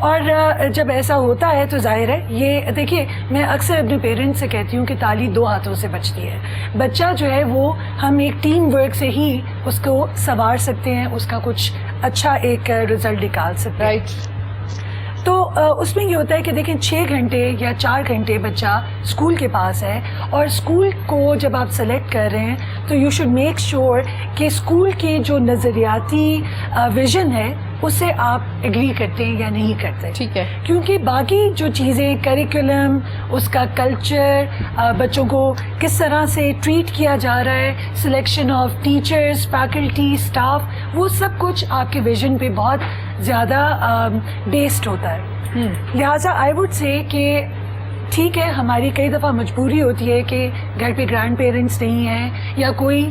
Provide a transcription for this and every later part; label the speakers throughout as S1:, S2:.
S1: اور جب ایسا ہوتا ہے تو ظاہر ہے یہ دیکھیے میں اکثر اپنے پیرنٹس سے کہتی ہوں کہ تالی دو ہاتھوں سے بچتی ہے. بچہ جو ہے وہ ہم ایک ٹیم ورک سے ہی اس کو سنوار سکتے ہیں, اس کا کچھ اچھا ایک رزلٹ نکال سکتے ہیں. تو اس میں یہ ہوتا ہے کہ دیکھیں 6 گھنٹے یا 4 گھنٹے بچہ اسکول کے پاس ہے, اور اسکول کو جب آپ سلیکٹ کر رہے ہیں تو یو شوڈ میک شیور کہ اسکول کی جو نظریاتی ویژن ہے اس سے آپ ایگری کرتے ہیں یا نہیں کرتے.
S2: ٹھیک ہے,
S1: کیونکہ باقی جو چیزیں کریکولم, اس کا کلچر, بچوں کو کس طرح سے ٹریٹ کیا جا رہا ہے, selection of teachers, faculty, staff, وہ سب کچھ آپ کے ویژن پہ بہت زیادہ بیسڈ ہوتا ہے. لہٰذا آئی وڈ سے کہ ٹھیک ہے ہماری کئی دفعہ مجبوری ہوتی ہے کہ گھر پہ گرینڈ پیرنٹس نہیں ہیں یا کوئی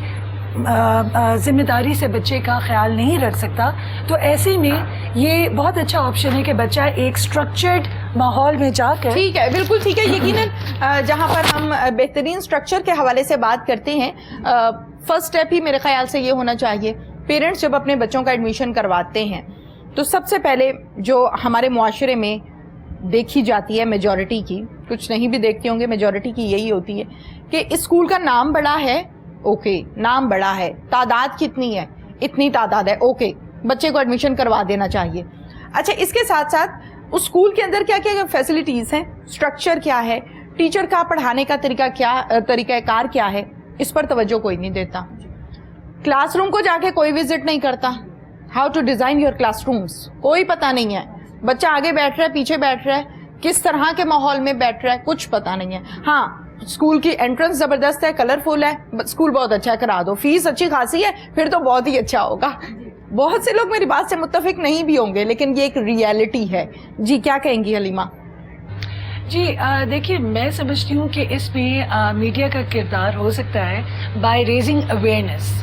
S1: ذمہ داری سے بچے کا خیال نہیں رکھ سکتا, تو ایسے میں یہ بہت اچھا آپشن ہے کہ بچہ ایک اسٹرکچرڈ ماحول میں جا کر.
S2: ٹھیک ہے, بالکل ٹھیک ہے. یقیناً جہاں پر ہم بہترین اسٹرکچر کے حوالے سے بات کرتے ہیں, فرسٹ اسٹیپ ہی میرے خیال سے یہ ہونا چاہیے, پیرنٹس جب اپنے بچوں کا ایڈمیشن کرواتے ہیں تو سب سے پہلے جو ہمارے معاشرے میں دیکھی جاتی ہے میجورٹی کی, کچھ نہیں بھی دیکھتے ہوں گے, میجورٹی کی یہی ہوتی ہے کہ اسکول کا نام بڑا ہے, اوکے نام بڑا ہے, تعداد کتنی ہے, اتنی تعداد ہے, اوکے بچے کو ایڈمیشن کروا دینا چاہیے. اچھا, اس کے ساتھ ساتھ اس اسکول کے اندر کیا کیا فیسلٹیز ہیں, اسٹرکچر کیا ہے, ٹیچر کا پڑھانے کا طریقہ کار کیا ہے, اس پر توجہ کوئی نہیں دیتا. کلاس روم کو جا کے کوئی وزٹ نہیں کرتا, how to design your classrooms کوئی پتہ نہیں ہے. بچہ آگے بیٹھ رہا ہے, پیچھے بیٹھ رہا ہے, کس طرح کے ماحول میں بیٹھ رہا ہے, کچھ پتہ نہیں ہے. ہاں, اسکول کی انٹرنس زبردست ہے, کلرفل ہے, اسکول بہت اچھا ہے, کرا دو, فیس اچھی خاصی ہے, پھر تو بہت ہی اچھا ہوگا. بہت سے لوگ میری بات سے متفق نہیں بھی ہوں گے, لیکن یہ ایک ریئلٹی ہے. جی کیا کہیں گی حلیمہ؟
S1: جی دیکھیے میں سمجھتی ہوں کہ اس میں میڈیا کا کردار ہو سکتا ہے بائی ریزنگ اویئرنیس.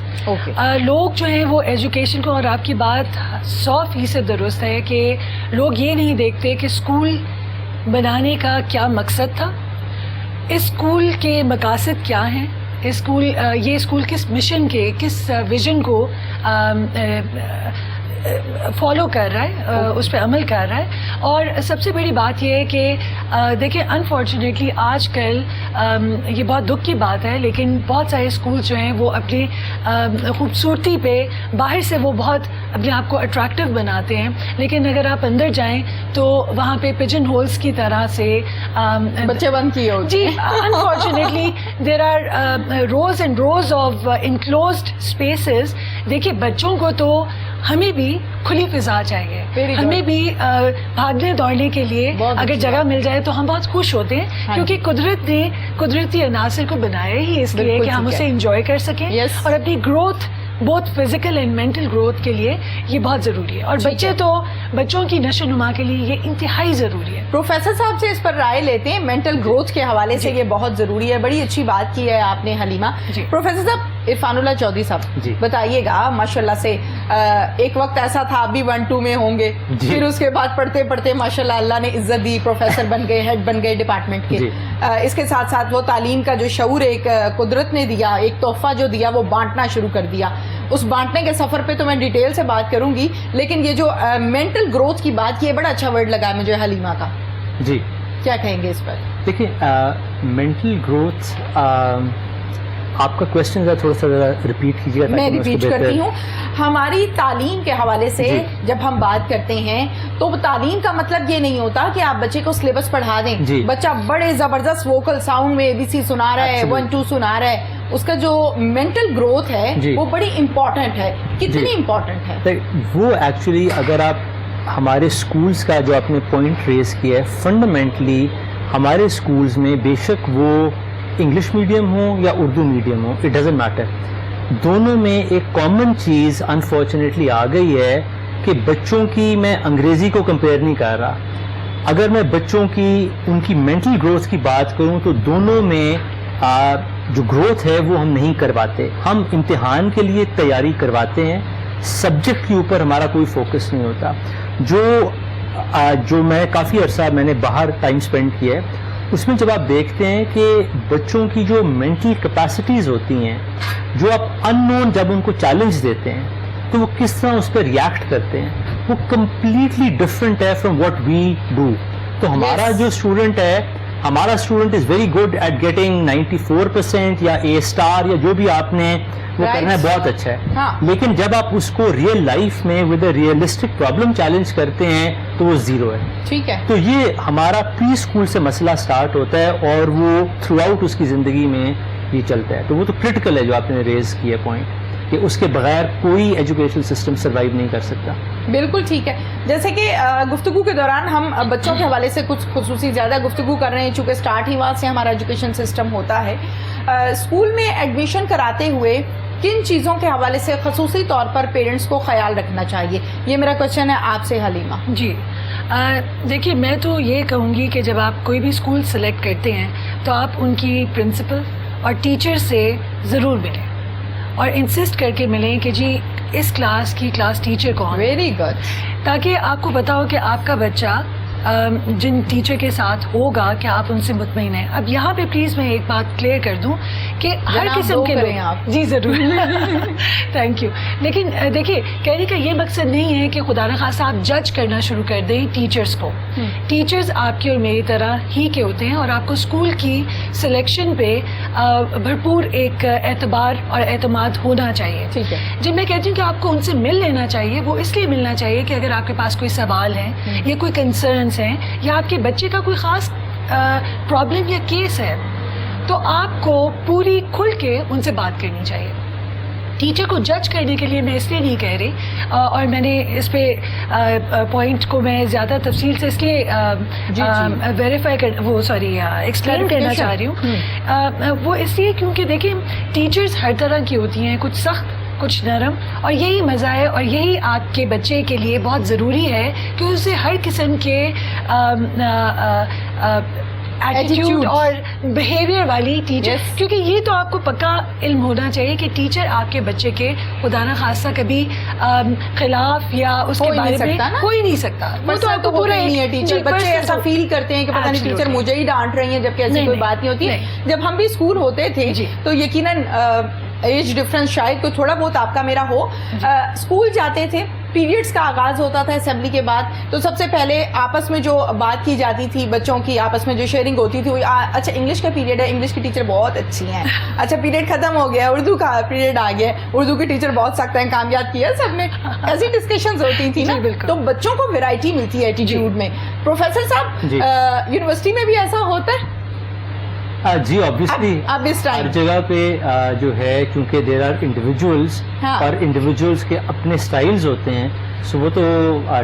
S1: لوگ جو ہیں وہ ایجوکیشن کو, اور آپ کی بات 100% درست ہے کہ لوگ یہ نہیں دیکھتے کہ اسکول بنانے کا کیا مقصد تھا, اسکول کے مقاصد کیا ہیں, یہ اسکول کس مشن کے, کس ویژن کو فالو کر رہا ہے, اس پہ عمل کر رہا ہے. اور سب سے بڑی بات یہ ہے کہ دیکھیں انفارچونیٹلی آج کل یہ بہت دکھ کی بات ہے, لیکن بہت سارے اسکول جو ہیں وہ اپنی خوبصورتی پہ باہر سے وہ بہت اپنے آپ کو اٹریکٹیو بناتے ہیں, لیکن اگر آپ اندر جائیں تو وہاں پہ پجن ہولز کی طرح سے
S2: بچے بند کیے ہوتے ہیں.
S1: جی unfortunately there are rooms and rooms of enclosed spaces. دیکھیے بچوں کو تو ہمیں بھی کھلی فضا چاہیے, ہمیں بھی بھاگنے دوڑنے کے لیے اگر جگہ مل جائے تو ہم بہت خوش ہوتے ہیں, کیونکہ قدرت نے قدرتی عناصر کو بنایا ہی اس لیے کہ ہم اسے انجوائے کر سکیں, اور اپنی گروتھ بہت فزیکل اینڈ مینٹل گروتھ کے لیے یہ بہت ضروری ہے, اور بچوں کی نشو نما کے لیے یہ انتہائی ضروری ہے.
S2: پروفیسر صاحب سے اس پر رائے لیتے ہیں, مینٹل گروتھ کے حوالے سے یہ بہت ضروری ہے. بڑی اچھی بات کی ہے آپ نے حلیمہ. پروفیسر صاحب, عرفان اللہ چودھری صاحب بتائیے گا, ماشاء اللہ سے ایک وقت ایسا تھا, آپ بھی 1-2 میں ہوں گے, پھر اس کے بعد پڑھتے پڑھتے ماشاء اللہ اللہ نے عزت دی, پروفیسر بن گئے, ہیڈ بن گئے ڈپارٹمنٹ کے. اس کے ساتھ ساتھ وہ تعلیم کا جو شعور ایک قدرت نے دیا, ایک تحفہ جو دیا, وہ بانٹنا شروع کر دیا. اس بانٹنے کے سفر پہ تو میں ڈیٹیل سے بات کروں گی, لیکن یہ جو مینٹل گروتھ کی بات کی ہے, بڑا اچھا ورڈ لگا ہے مجھے حلیمہ کا.
S3: جی
S2: کیا کہیں گے اس پر؟
S3: دیکھیں مینٹل گروتھ, آپ کا کوشچن تھوڑا سا ریپیٹ کیجیے.
S2: میں ریپیٹ کرتی ہوں. ہماری تعلیم کے حوالے سے جب ہم بات کرتے ہیں تو تعلیم کا مطلب یہ نہیں ہوتا کہ آپ بچے کو سلیبس پڑھا دیں. بچہ بڑے زبردست ووکل ساؤنڈ میں ABC سنا رہا ہے, 1-2 سنا رہا ہے, اس کا جو مینٹل گروتھ ہے وہ بڑی امپورٹنٹ ہے. کتنی امپورٹنٹ ہے
S3: وہ ایکچولی؟ اگر آپ ہمارے اسکولس کا جو آپ نے پوائنٹ ریز کیا ہے, فنڈامنٹلی ہمارے اسکولس میں بے شک وہ انگلش میڈیم ہو یا Urdu medium who, it doesn't matter, دونوں میں ایک کامن چیز انفارچونیٹلی آ گئی ہے کہ بچوں کی, میں انگریزی کو کمپیئر نہیں کر رہا, اگر میں بچوں کی ان کی مینٹل گروتھ کی بات کروں تو دونوں میں جو گروتھ ہے وہ ہم نہیں کرواتے. ہم امتحان کے لیے تیاری کرواتے ہیں, سبجیکٹ کے اوپر ہمارا کوئی فوکس نہیں ہوتا. جو میں کافی عرصہ میں نے باہر ٹائم سپینڈ کیا ہے, اس میں جب آپ دیکھتے ہیں کہ بچوں کی جو مینٹل کیپیسٹیز ہوتی ہیں, جو آپ ان نون جب ان کو چیلنج دیتے ہیں تو وہ کس طرح اس پہ ریئیکٹ کرتے ہیں, وہ کمپلیٹلی ڈفرینٹ ہے فرام واٹ وی ڈو. تو ہمارا جو اسٹوڈنٹ ہے, ہمارا student is very good at getting 94% یا A* یا جو بھی آپ نے وہ کرنا ہے, بہت اچھا ہے. لیکن جب آپ اس کو ریئل لائف میں with a realistic problem challenge کرتے ہیں تو وہ 0 ہے.
S2: ٹھیک ہے.
S3: تو یہ ہمارا پری اسکول سے مسئلہ سٹارٹ ہوتا ہے اور وہ تھرو آؤٹ اس کی زندگی میں یہ چلتا ہے. تو وہ تو کرٹیکل ہے جو آپ نے ریز کیا پوائنٹ, کہ اس کے بغیر کوئی ایجوکیشن سسٹم سروائیو نہیں کر سکتا.
S2: بالکل ٹھیک ہے. جیسے کہ گفتگو کے دوران ہم بچوں کے حوالے سے کچھ خصوصی زیادہ گفتگو کر رہے ہیں, چونکہ اسٹارٹ ہی وہاں سے ہمارا ایجوکیشن سسٹم ہوتا ہے. اسکول میں ایڈمیشن کراتے ہوئے کن چیزوں کے حوالے سے خصوصی طور پر پیرنٹس کو خیال رکھنا چاہیے, یہ میرا کوشچن ہے آپ سے حلیمہ.
S1: جی دیکھیے, میں تو یہ کہوں گی کہ جب آپ کوئی بھی اسکول سلیکٹ کرتے ہیں تو آپ ان کی پرنسپل اور ٹیچر سے ضرور ملیں اور انسسٹ کر کے ملیں کہ جی اس کلاس کی کلاس ٹیچر کون.
S2: Very good.
S1: تاکہ آپ کو پتا ہو کہ آپ کا بچہ جن ٹیچر کے ساتھ ہوگا کہ آپ ان سے مطمئن ہیں. اب یہاں پہ پلیز میں ایک بات کلیئر کر دوں کہ ہر قسم کے لوگ, جی ضرور تھینک یو, لیکن دیکھیے کہنے کا یہ مقصد نہیں ہے کہ خدا نخواستہ آپ جج کرنا شروع کر دیں ٹیچرس کو. ٹیچرز آپ کی اور میری طرح ہی کے ہوتے ہیں اور آپ کو اسکول کی سلیکشن پہ بھرپور ایک اعتبار اور اعتماد ہونا چاہیے.
S2: ٹھیک ہے.
S1: جب میں کہتی ہوں کہ آپ کو ان سے مل لینا چاہیے, وہ اس لیے ملنا چاہیے کہ اگر آپ کے پاس کوئی سوال ہے یا کوئی کنسرنس ہیں یا آپ کے بچے کا کوئی خاص پرابلم یا کیس ہے تو آپ کو پوری کھل کے ان سے بات کرنی چاہیے. ٹیچر کو جج کرنے کے لیے میں اس لیے نہیں کہہ رہی, اور میں نے اس پہ پوائنٹ کو میں زیادہ تفصیل سے اس لیے ویریفائی ایکسپلین کرنا چاہ رہی ہوں. وہ اس لیے کیونکہ دیکھیں ٹیچرز ہر طرح کی ہوتی ہیں, کچھ سخت کچھ نرم, اور یہی مزہ ہے اور یہی آپ کے بچے کے لیے بہت ضروری ہے کہ اسے ہر قسم کے ایٹیٹیوڈ اور بیہیویئر والی ٹیچر, کیونکہ یہ تو آپ کو پکا علم ہونا چاہیے کہ ٹیچر آپ کے بچے کے خدا نخواستہ کبھی خلاف یا اس کے بارے میں کوئی نہیں سکتا.
S2: وہ تو آپ کو پورا نہیں ہے ٹیچر. بچے ایسا فیل کرتے ہیں کہ پتہ نہیں ٹیچر مجھے ہی ڈانٹ رہی ہیں, جبکہ ایسی کوئی بات نہیں ہوتی. جب ہم بھی اسکول ہوتے تھے تو یقیناً ایج ڈفرینس شاید کوئی تھوڑا بہت آپ کا میرا ہو, اسکول جاتے تھے, پیریڈس کا آغاز ہوتا تھا اسمبلی کے بعد, تو سب سے پہلے آپس میں جو بات کی جاتی تھی, بچوں کی آپس میں جو شیئرنگ ہوتی تھی, اچھا انگلش کا پیریڈ ہے, انگلش کی ٹیچر بہت اچھی ہیں, اچھا پیریڈ ختم ہو گیا, اردو کا پیریڈ آ گیا, اردو کی ٹیچر بہت سخت ہیں, کامیاب کیا سب نے, ایسی ڈسکشنز ہوتی تھی نا. تو بچوں کو ویرائٹی ملتی ہے ایٹیٹیوڈ میں. پروفیسر صاحب یونیورسٹی میں بھی ایسا ہوتا ہے؟
S3: جی آبویسلی ہر جگہ پہ جو ہے, کیونکہ دیر آر انڈیویجولس اور انڈیویجولس کے اپنے اسٹائلز ہوتے ہیں, سو وہ تو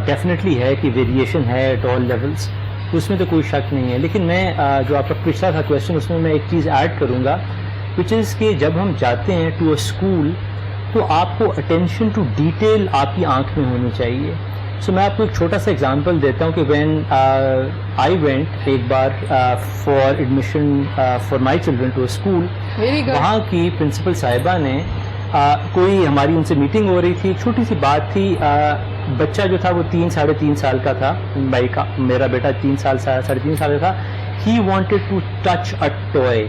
S3: ڈیفینیٹلی ہے کہ ویریشن ہے ایٹ آل لیولس, اس میں تو کوئی شک نہیں ہے. لیکن میں جو آپ کا پچھلا تھا کویشچن, اس میں میں ایک چیز ایڈ کروں گا, وچ از کہ جب ہم جاتے ہیں ٹو اے اسکول تو آپ کو اٹینشن ٹو ڈیٹیل آپ کی آنکھ میں ہونی چاہیے. سو میں آپ کو ایک چھوٹا سا ایگزامپل دیتا ہوں کہ وین آئی وینٹ ایک بار for admission for my children to a school, وہاں کی پرنسپل صاحبہ نے کوئی ہماری ان سے میٹنگ ہو رہی تھی, ایک چھوٹی سی بات تھی, بچہ جو تھا وہ 3-3.5 سال کا تھا, میرا بیٹا 3-3.5 سال کا تھا. He wanted to touch a toy,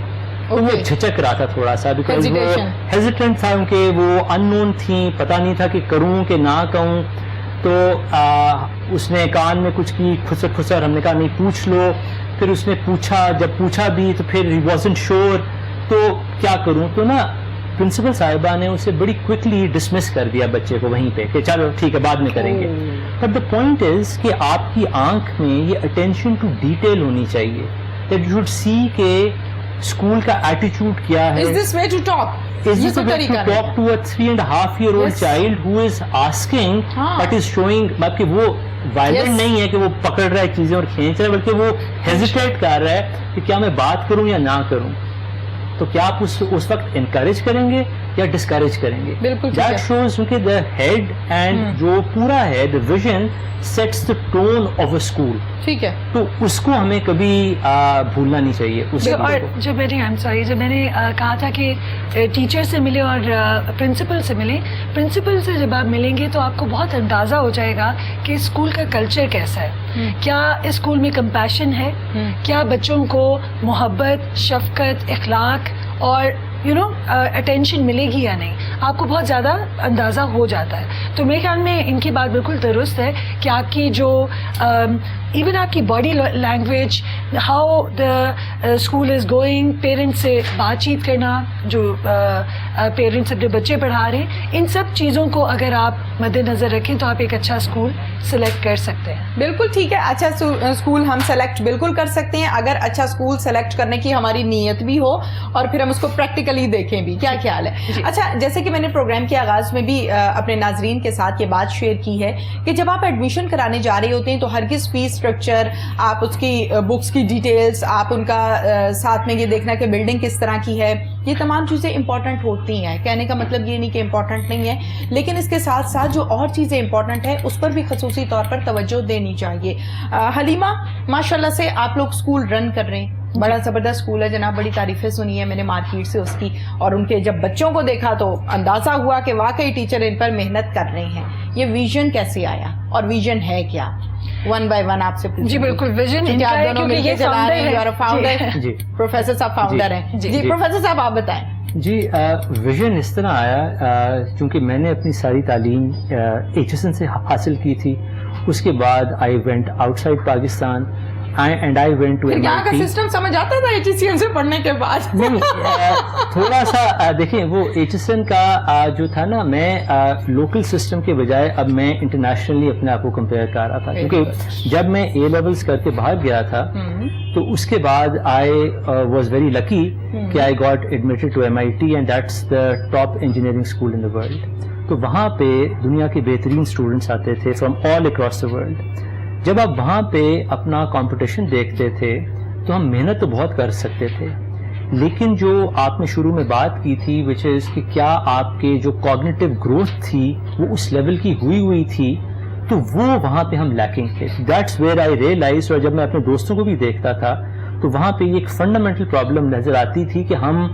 S3: تو وہ جھجک رہا تھا تھوڑا سا, بیکاز وہ ہیزیٹنٹ تھا, کہ وہ ان نون تھیں, پتہ نہیں تھا کہ کروں کہ نہ کہوں. تو اس نے کان میں کچھ کی کھسر, ہم نے کہا نہیں پوچھ لو. پھر اس نے پوچھا, جب پوچھا بھی تو پھر ہی وازنٹ شیور, تو کیا کروں. تو نا پرنسپل صاحبہ نے اسے بڑی کوئکلی ڈسمس کر دیا بچے کو وہیں پہ, کہ چلو ٹھیک ہے بعد میں کریں گے. بٹ دا پوائنٹ از کہ آپ کی آنکھ میں یہ اٹینشن ٹو ڈیٹیل ہونی چاہیے, دیٹ یو شوڈ سی کہ اسکول کا ایٹیچیوڈ کیا ہے.
S2: Is this way to talk?
S3: Is this the way to talk to a 3.5-year-old child who is asking but is showing, کہ وہ violent نہیں ہے کہ وہ پکڑ رہا ہے چیزیں اور کھینچ رہا ہے, بلکہ وہ hesitate کر رہا ہے کہ کیا میں بات کروں یا نہ کروں. تو کیا آپ اس وقت انکریج کریں گے یا ڈسکریج کریں گے؟ دیٹ شوز کہ دا ہیڈ اینڈ جو پورا ہے the vision sets the tone of a school.
S2: ٹھیک ہے,
S3: تو اس کو ہمیں کبھی بھولنا نہیں چاہیے.
S1: اور جب میں نے کہا تھا کہ ٹیچر سے ملے اور پرنسپل سے ملیں, پرنسپل سے جب آپ ملیں گے تو آپ کو بہت اندازہ ہو جائے گا کہ اسکول کا کلچر کیسا ہے. کیا اسکول میں کمپیشن ہے, کیا بچوں کو محبت, شفقت, اخلاق اور اٹینشن ملے گی یا نہیں, آپ کو بہت زیادہ اندازہ ہو جاتا ہے. تو میرے خیال میں ان کی بات بالکل درست ہے کہ آپ کی جو ایون آپ کی body language, how the school is going, parents سے بات چیت کرنا, جو پیرنٹس اپنے بچے پڑھا رہے ہیں, ان سب چیزوں کو اگر آپ مد نظر رکھیں تو آپ ایک اچھا اسکول سلیکٹ کر سکتے ہیں.
S2: بالکل ٹھیک ہے, اچھا اسکول ہم سلیکٹ بالکل کر سکتے ہیں اگر اچھا اسکول سلیکٹ کرنے کی ہماری نیت بھی ہو اور پھر ہم اس کو پریکٹیکلی دیکھیں بھی. کیا خیال ہے؟ اچھا, جیسے کہ میں نے پروگرام کے آغاز میں بھی اپنے ناظرین کے ساتھ یہ بات شیئر کی ہے کہ جب آپ ایڈمیشن کرانے جا رہے ہوتے ہیں تو ہرگز فیس اسٹرکچر, آپ اس کی بکس کی ڈیٹیلز, آپ ان کا ساتھ میں یہ دیکھنا کہ بلڈنگ کس طرح کی ہے, یہ تمام چیزیں امپورٹنٹ ہوتی ہیں. کہنے کا مطلب یہ نہیں کہ امپورٹنٹ نہیں ہے, لیکن اس کے ساتھ ساتھ جو اور چیزیں امپورٹنٹ ہیں اس پر بھی خصوصی طور پر توجہ دینی چاہیے. حلیمہ, ماشاءاللہ سے آپ لوگ اسکول رن کر رہے ہیں, بڑا زبردست اسکول ہے جناب, بڑی تعریفیں سنی ہیں میں نے مارکیٹ سے اس کی, اور ان کے جب بچوں کو دیکھا تو اندازہ ہوا کہ واقعی ٹیچر ان پر محنت کر رہے ہیں. یہ ویژن کیسے آیا اور ویژن ہے کیا؟ ون بائی ون آپ سے پوچھیں.
S1: جی بالکل, ویژن ان کا ہے کیونکہ یہ
S2: فاؤنڈر,
S3: جی
S2: پروفیسر صاحب فاؤنڈر ہیں. جی پروفیسر صاحب آپ بتائیں.
S3: جی, ویژن اس طرح آیا چونکہ میں نے اپنی ساری تعلیم HSN سے حاصل کی تھی. اس کے بعد I went outside Pakistan and I went to MIT.
S2: یہاں کا سسٹم سمجھ آتا تھا HSN سے پڑھنے کے بعد؟
S3: نہیں, تھوڑا سا دیکھیں, وہ HSN کا جو تھا نا, میں لوکل سسٹم کے بجائے اب میں انٹرنیشنلی اپنے آپ کو کمپیئر کر رہا تھا, کیونکہ جب میں A لیولس کر کے باہر گیا تھا تو اس کے بعد آئی واز ویری لکی کہ I got admitted to MIT and that's the top engineering school in the world. تو وہاں پہ دنیا کے بہترین اسٹوڈنٹس آتے تھے from all across the world. جب آپ وہاں پہ اپنا کمپٹیشن دیکھتے تھے تو ہم محنت تو بہت کر سکتے تھے, لیکن جو آپ نے شروع میں بات کی تھی وچ از کہ کیا آپ کے جو کوگنیٹو گروتھ تھی وہ اس لیول کی ہوئی تھی, تو وہ وہاں پہ ہم لیکنگ تھے. That's where I realise. اور جب میں اپنے دوستوں کو بھی دیکھتا تھا تو وہاں پہ یہ ایک فنڈامنٹل پرابلم نظر آتی تھی کہ ہم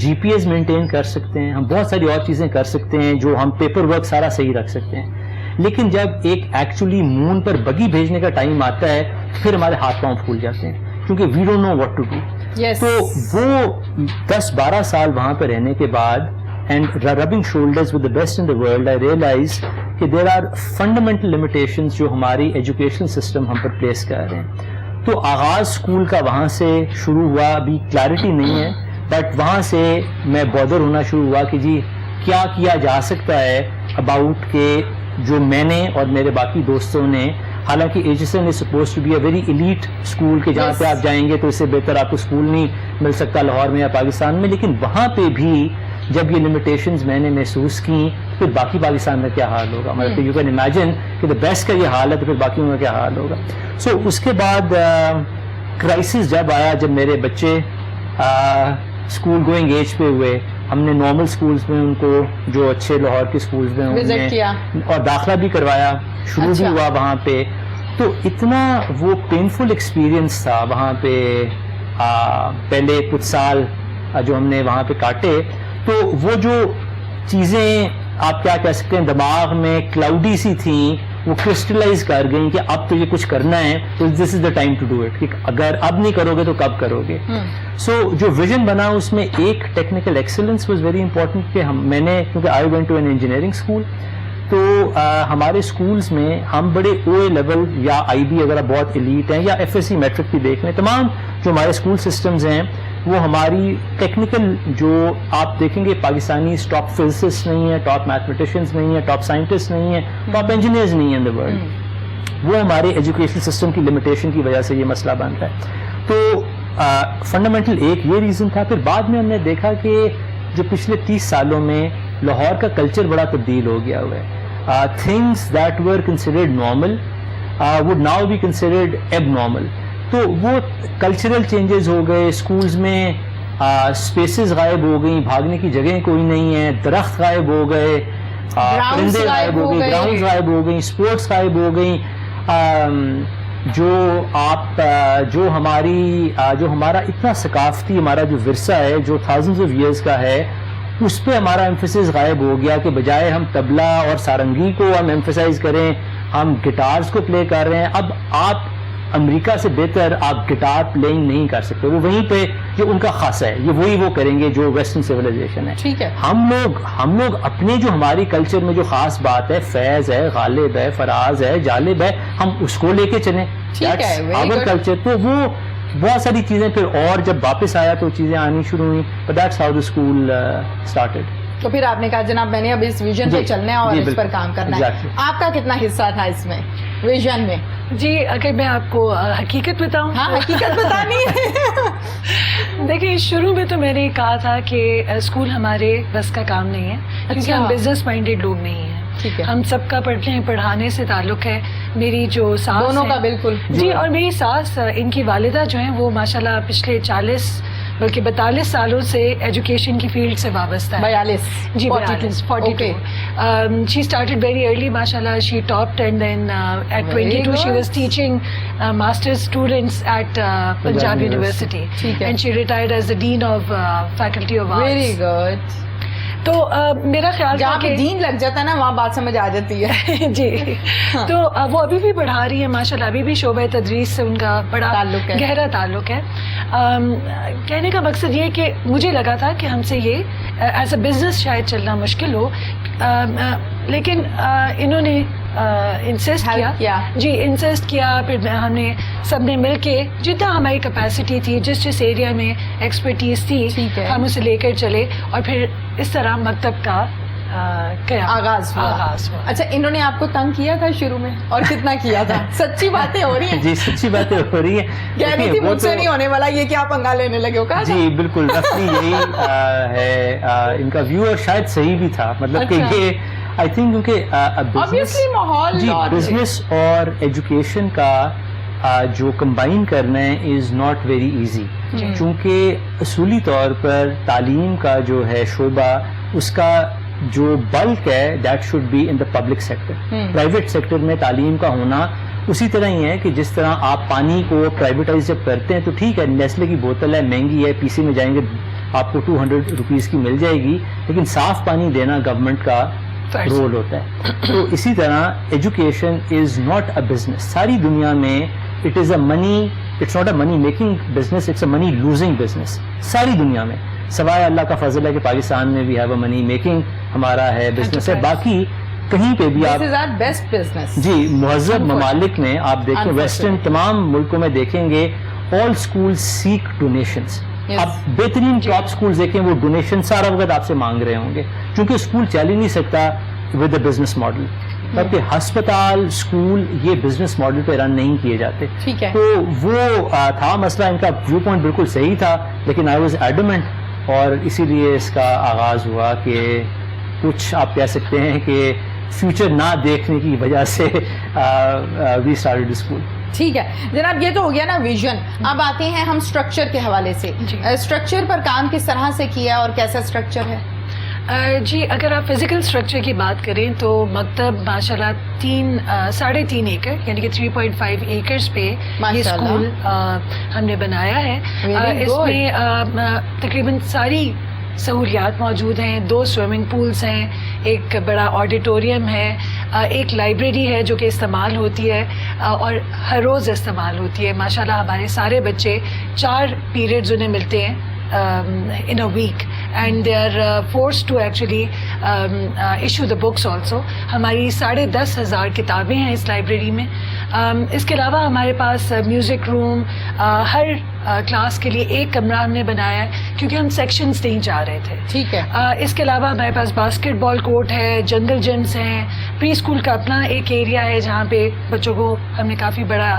S3: GPS مینٹین کر سکتے ہیں, ہم بہت ساری اور چیزیں کر سکتے ہیں, جو ہم پیپر ورک سارا صحیح رکھ سکتے ہیں, لیکن جب ایک ایکچولی مون پر بگی بھیجنے کا ٹائم آتا ہے پھر ہمارے ہاتھ پاؤں پھول جاتے ہیں, کیونکہ we don't know what to do. تو وہ 10-12 سال وہاں پہ رہنے کے بعد and rubbing shoulders with the best in the world, I realise کہ دیر آر فنڈامنٹل لمیٹیشنز جو ہماری ایجوکیشنل سسٹم ہم پر پلیس کر رہے ہیں. تو آغاز اسکول کا وہاں سے شروع ہوا, ابھی کلیئرٹی نہیں ہے, بٹ وہاں سے میں بودر ہونا شروع ہوا کہ جی کیا کیا جا سکتا ہے اباؤٹ کہ جو میں نے اور میرے باقی دوستوں نے, حالانکہ HSN is supposed to be a very elite school کہ جہاں پہ آپ جائیں گے تو اس سے بہتر آپ کو اسکول نہیں مل سکتا لاہور میں یا پاکستان میں, لیکن وہاں پہ بھی جب یہ لمیٹیشنز میں نے محسوس کی پھر باقی پاکستان میں کیا حال ہوگا. مطلب یو کین امیجن کہ دا بیسٹ کا یہ حال ہے تو پھر باقیوں کا کیا حال ہوگا. سو اس کے بعد کرائسس جب آیا, جب میرے بچے اسکول گوئنگ ایج پہ ہوئے, ہم نے نارمل اسکولس میں ان کو جو اچھے لاہور کے اسکولس میں
S2: وزٹ کیا
S3: اور داخلہ بھی کروایا, شروع بھی ہوا وہاں پہ. تو اتنا وہ پینفل ایکسپیرئنس تھا وہاں پہ, پہلے کچھ سال جو ہم نے وہاں پہ کاٹے, تو وہ جو چیزیں آپ کیا کہہ سکتے ہیں دماغ میں کلاؤڈی سی تھیں وہ کرسٹلائز کر گئیں کہ اب تو یہ کچھ کرنا ہے, تو this is the time to do it, کہ اگر اب نہیں کرو گے تو کب کرو گے. سو جو ویژن بنا اس میں ایک technical excellence was very important کہ میں نے, کیونکہ I went to an engineering school, تو ہمارے اسکولس میں ہم بڑے OA لیول یا IB اگر آپ بہت ایلیٹ ہیں, یا FSC میٹرک بھی دیکھ لیں, تمام جو ہمارے اسکول سسٹمز ہیں وہ ہماری ٹیکنیکل, جو آپ دیکھیں گے پاکستانی ٹاپ فزسسٹ نہیں ہیں, ٹاپ میتھمیٹیشینز نہیں ہیں, ٹاپ سائنٹسٹ نہیں ہیں, ٹاپ انجینئرز نہیں ہیں ان دا ورلڈ. وہ ہمارے ایجوکیشن سسٹم کی لمیٹیشن کی وجہ سے یہ مسئلہ بنتا ہے. تو فنڈامنٹل ایک یہ ریزن تھا. پھر بعد میں ہم نے دیکھا کہ جو پچھلے 30 سالوں میں لاہور کا کلچر بڑا تبدیل ہو گیا ہوا ہے. Things that were considered normal would now be considered abnormal. تو وہ کلچرل چینجز ہو گئے, اسکولز میں اسپیسز غائب ہو گئیں, بھاگنے کی جگہیں کوئی نہیں ہیں, درخت غائب ہو گئے, پرندے غائب ہو گئے, گراؤنڈز غائب ہو گئیں, اسپورٹس غائب ہو گئیں. جو ہمارا اتنا ثقافتی ہمارا جو ورثہ ہے جو تھاؤزنڈز آف ایئرس کا ہے, اس پہ ہمارا ایمفیسس غائب ہو گیا کہ بجائے ہم طبلہ اور سارنگی کو ہم ایمفیسائز کریں, ہم گٹارز کو پلے کر رہے ہیں. اب آپ امریکہ سے بہتر آپ گٹار پلینگ نہیں کر سکتے. وہ وہیں پہ یہ ان کا خاصہ ہے, یہ وہی وہ کریں گے جو ویسٹرن سویلائزیشن ہے.
S2: ٹھیک ہے.
S3: ہم لوگ اپنے جو ہماری کلچر میں جو خاص بات ہے, فیض ہے, غالب ہے, فراز ہے, جالب ہے, ہم اس کو لے کے چلیں. Our culture. تو وہ بہت ساری چیزیں پھر اور جب واپس آیا تو چیزیں آنی شروع ہوئیں. But that's how the school started.
S2: تو پھر آپ نے کہا جناب میں نے اب اس ویژن پہ چلنا ہے اور اس پر کام کرنا ہے. آپ کا کتنا حصہ تھا اس میں ویژن میں؟
S1: جی اگر میں آپ کو حقیقت بتاؤں.
S2: ہاں حقیقت بتانی ہے.
S1: دیکھیے شروع میں تو میں نے کہا تھا کہ اسکول ہمارے بس کا کام نہیں ہے, کیونکہ ہم بزنس مائنڈیڈ لوگ نہیں ہیں. ہم سب کا پڑھانے سے تعلق ہے. میری جو ساس
S2: دونوں کا بالکل
S1: جی, اور میری ساس ان کی والدہ جو ہیں وہ ماشاءاللہ پچھلے 40 بلکہ 42 سالوں سے ایجوکیشن کی فیلڈ سے وابستہ ہے.
S2: 42
S1: جی 42. She started very early, mashallah. She topped and then at 22 she was teaching master's students at Punjab University. And she retired as the dean of faculty of arts.
S2: Very good.
S1: تو میرا خیال
S2: جہاں پہ دین لگ جاتا ہے نا وہاں بات سمجھ آ جاتی ہے.
S1: جی تو وہ ابھی بھی پڑھا رہی ہے ماشاء اللہ. ابھی بھی شعبہ تدریس سے ان کا بڑا گہرا تعلق ہے. کہنے کا مقصد یہ کہ مجھے لگا تھا کہ ہم سے یہ ایز اے بزنس شاید چلنا مشکل ہو, لیکن انہوں نے انسسٹ کیا. پھر ہم نے سب نے مل کے جتنا ہماری کیپیسٹی تھی, جس ایریا میں ایکسپرٹیز تھی, ہم اسے لے کر چلے اور پھر اس طرح مکتب کا
S2: آغاز ہوا. اچھا انہوں نے آپ کو تنگ کیا تھا شروع میں, اور کتنا کیا تھا؟ سچی باتیں ہو رہی ہیں.
S3: جی سچی باتیں ہو رہی ہیں.
S2: کہہ رہی تھی مجھ سے نہیں ہونے والا یہ کہ آپ پنگا لینے لگے ہو. کہا
S3: جی بالکل رفلی یہی ہے ان کا ویو, اور شاید صحیح بھی تھا. مطلب کہ یہ آئی تھنک کیونکہ جی بزنس اور ایجوکیشن کا جو کمبائن کرنا ہے از ناٹ ویری ایزی, چونکہ اصولی طور پر تعلیم کا جو ہے شعبہ اس کا جو بلک ہے that should be in the public sector. Private sector میں تعلیم کا ہونا اسی طرح ہی ہے کہ جس طرح آپ پانی کو پرائیویٹائز جب کرتے ہیں تو ٹھیک ہے نیسلے کی بوتل ہے, مہنگی ہے, پی سی میں جائیں گے آپ کو 200 روپیز کی مل جائے گی, لیکن صاف پانی دینا گورنمنٹ کا رول ہوتا ہے. تو اسی طرح education is not a business. ساری دنیا میں it is a money, it's not a money making business, it's a money losing business. ساری دنیا میں سوائے اللہ کا فضل ہے کہ پاکستان میں بھی ہے وہ منی میکنگ ہمارا ہے بزنس ہے. باقی کہیں پہ بھی آپ
S2: بیسٹ بزنس
S3: جی مہذب ممالک میں آپ دیکھیں, ویسٹرن تمام ملکوں میں دیکھیں گے آل اسکول سیک ڈونیشنس. آپ بہترین ٹاپ اسکول دیکھیں وہ ڈونیشن سارا وقت آپ سے مانگ رہے ہوں گے, کیونکہ اسکول چل ہی نہیں سکتا ود اے بزنس ماڈل. کیونکہ ہسپتال اسکول یہ بزنس ماڈل پہ رن نہیں کیے جاتے. تو وہ تھا مسئلہ. ان کا ویو پوائنٹ بالکل صحیح تھا, لیکن آئی واز ایڈمنٹ, اور اسی لیے اس کا آغاز ہوا کہ کچھ آپ کہہ سکتے ہیں کہ فیوچر نہ دیکھنے کی وجہ سے وی اسٹارٹڈ اسکول.
S2: ٹھیک ہے جناب, یہ تو ہو گیا نا ویژن. اب آتے ہیں ہم اسٹرکچر کے حوالے سے. اسٹرکچر پر کام کس طرح سے کیا اور کیسا اسٹرکچر ہے؟
S1: جی اگر آپ فزیکل اسٹرکچر کی بات کریں تو مکتب ماشاءاللہ 3.5 ایکڑ یعنی کہ 3.5 ایکڑز پہ یہ اسکول ہم نے بنایا ہے. اس میں تقریباً ساری سہولیات موجود ہیں. 2 سوئمنگ پولز ہیں, ایک بڑا آڈیٹوریم ہے, ایک لائبریری ہے جو کہ استعمال ہوتی ہے اور ہر روز استعمال ہوتی ہے. ماشاءاللہ ہمارے سارے بچے 4 پیریڈز انہیں ملتے ہیں in a week and they are forced to actually issue the books also. ہماری 10,500 کتابیں ہیں اس لائبریری میں. اس کے علاوہ ہمارے پاس میوزک روم, ہر کلاس کے لیے ایک کمرہ ہم نے بنایا ہے کیونکہ ہم سیکشنز نہیں چاہ رہے تھے.
S2: ٹھیک ہے.
S1: اس کے علاوہ ہمارے پاس باسکٹ بال کورٹ ہے, جنگل جمس ہیں, پری اسکول کا اپنا ایک ایریا ہے جہاں پہ بچوں کو ہم نے کافی بڑا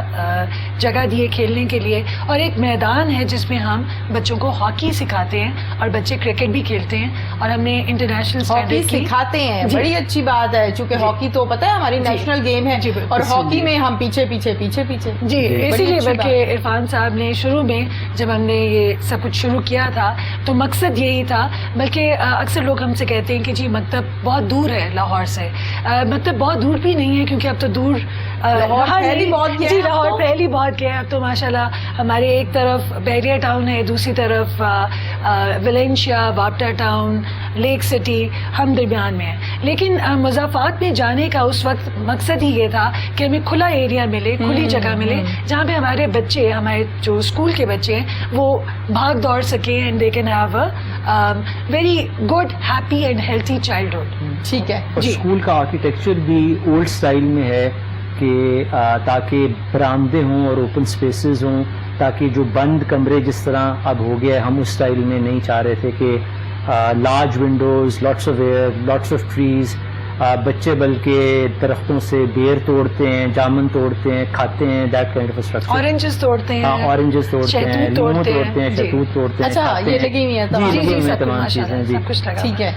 S1: جگہ دی ہے کھیلنے کے لیے, اور ایک میدان ہے جس میں ہم بچوں کو ہاکی سکھاتے ہیں اور بچے کرکٹ بھی کھیلتے ہیں. اور ہم نے انٹرنیشنل
S2: ہاکی سکھاتے ہیں, بڑی اچھی بات ہے, چونکہ ہاکی تو پتہ ہے ہماری نیشنل گیم ہے, اور ہاکی میں ہم پیچھے
S1: جی اسی لیے بلکہ عرفان صاحب نے شروع میں جب ہم نے یہ سب کچھ شروع کیا تھا تو مقصد یہی تھا. بلکہ اکثر لوگ ہم سے کہتے ہیں کہ جی مکتب بہت دور ہے لاہور سے. مکتب بہت دور بھی نہیں ہے کیونکہ اب تو دور لاہور پہلی بہت گیا ہے. اب تو ماشاءاللہ ہمارے ایک طرف بحریہ ٹاؤن ہے, دوسری طرف ویلنشیا, واپٹا ٹاؤن, لیک سٹی, ہم درمیان میں ہیں. لیکن مضافات میں جانے کا اس وقت مقصد ہی یہ تھا کہ ہمیں کھلا ایریا ملے, کھلی جگہ ملے, جہاں پہ ہمارے بچے, ہمارے جو اسکول کے بچے ہیں وہ بھاگ دوڑ سکیں and they can have a very good happy and healthy childhood.
S2: ٹھیک ہے.
S3: اور اسکول کا آرکیٹیکچر بھی اولڈ اسٹائل میں ہے کہ تاکہ برآمدے ہوں اور اوپن اسپیسیز ہوں, تاکہ جو بند کمرے جس طرح اب ہو گیا, ہم اس اسٹائل میں نہیں چاہ رہے تھے کہ large windows, lots of air, lots of trees. بچے بلکہ درختوں سے بیر توڑتے ہیں, جامن توڑتے ہیں, کھاتے ہیں, that kind of structure.
S1: Oranges توڑتے ہیں,
S3: اورنجز توڑتے ہیں, لیمو توڑتے ہیں, شہتوت توڑتے ہیں.
S2: اچھا, یہ لگی ہوئی ہیں تمام.
S3: جی جی, تمام چیزیں. جی
S1: سب کچھ لگا.
S2: ٹھیک ہے.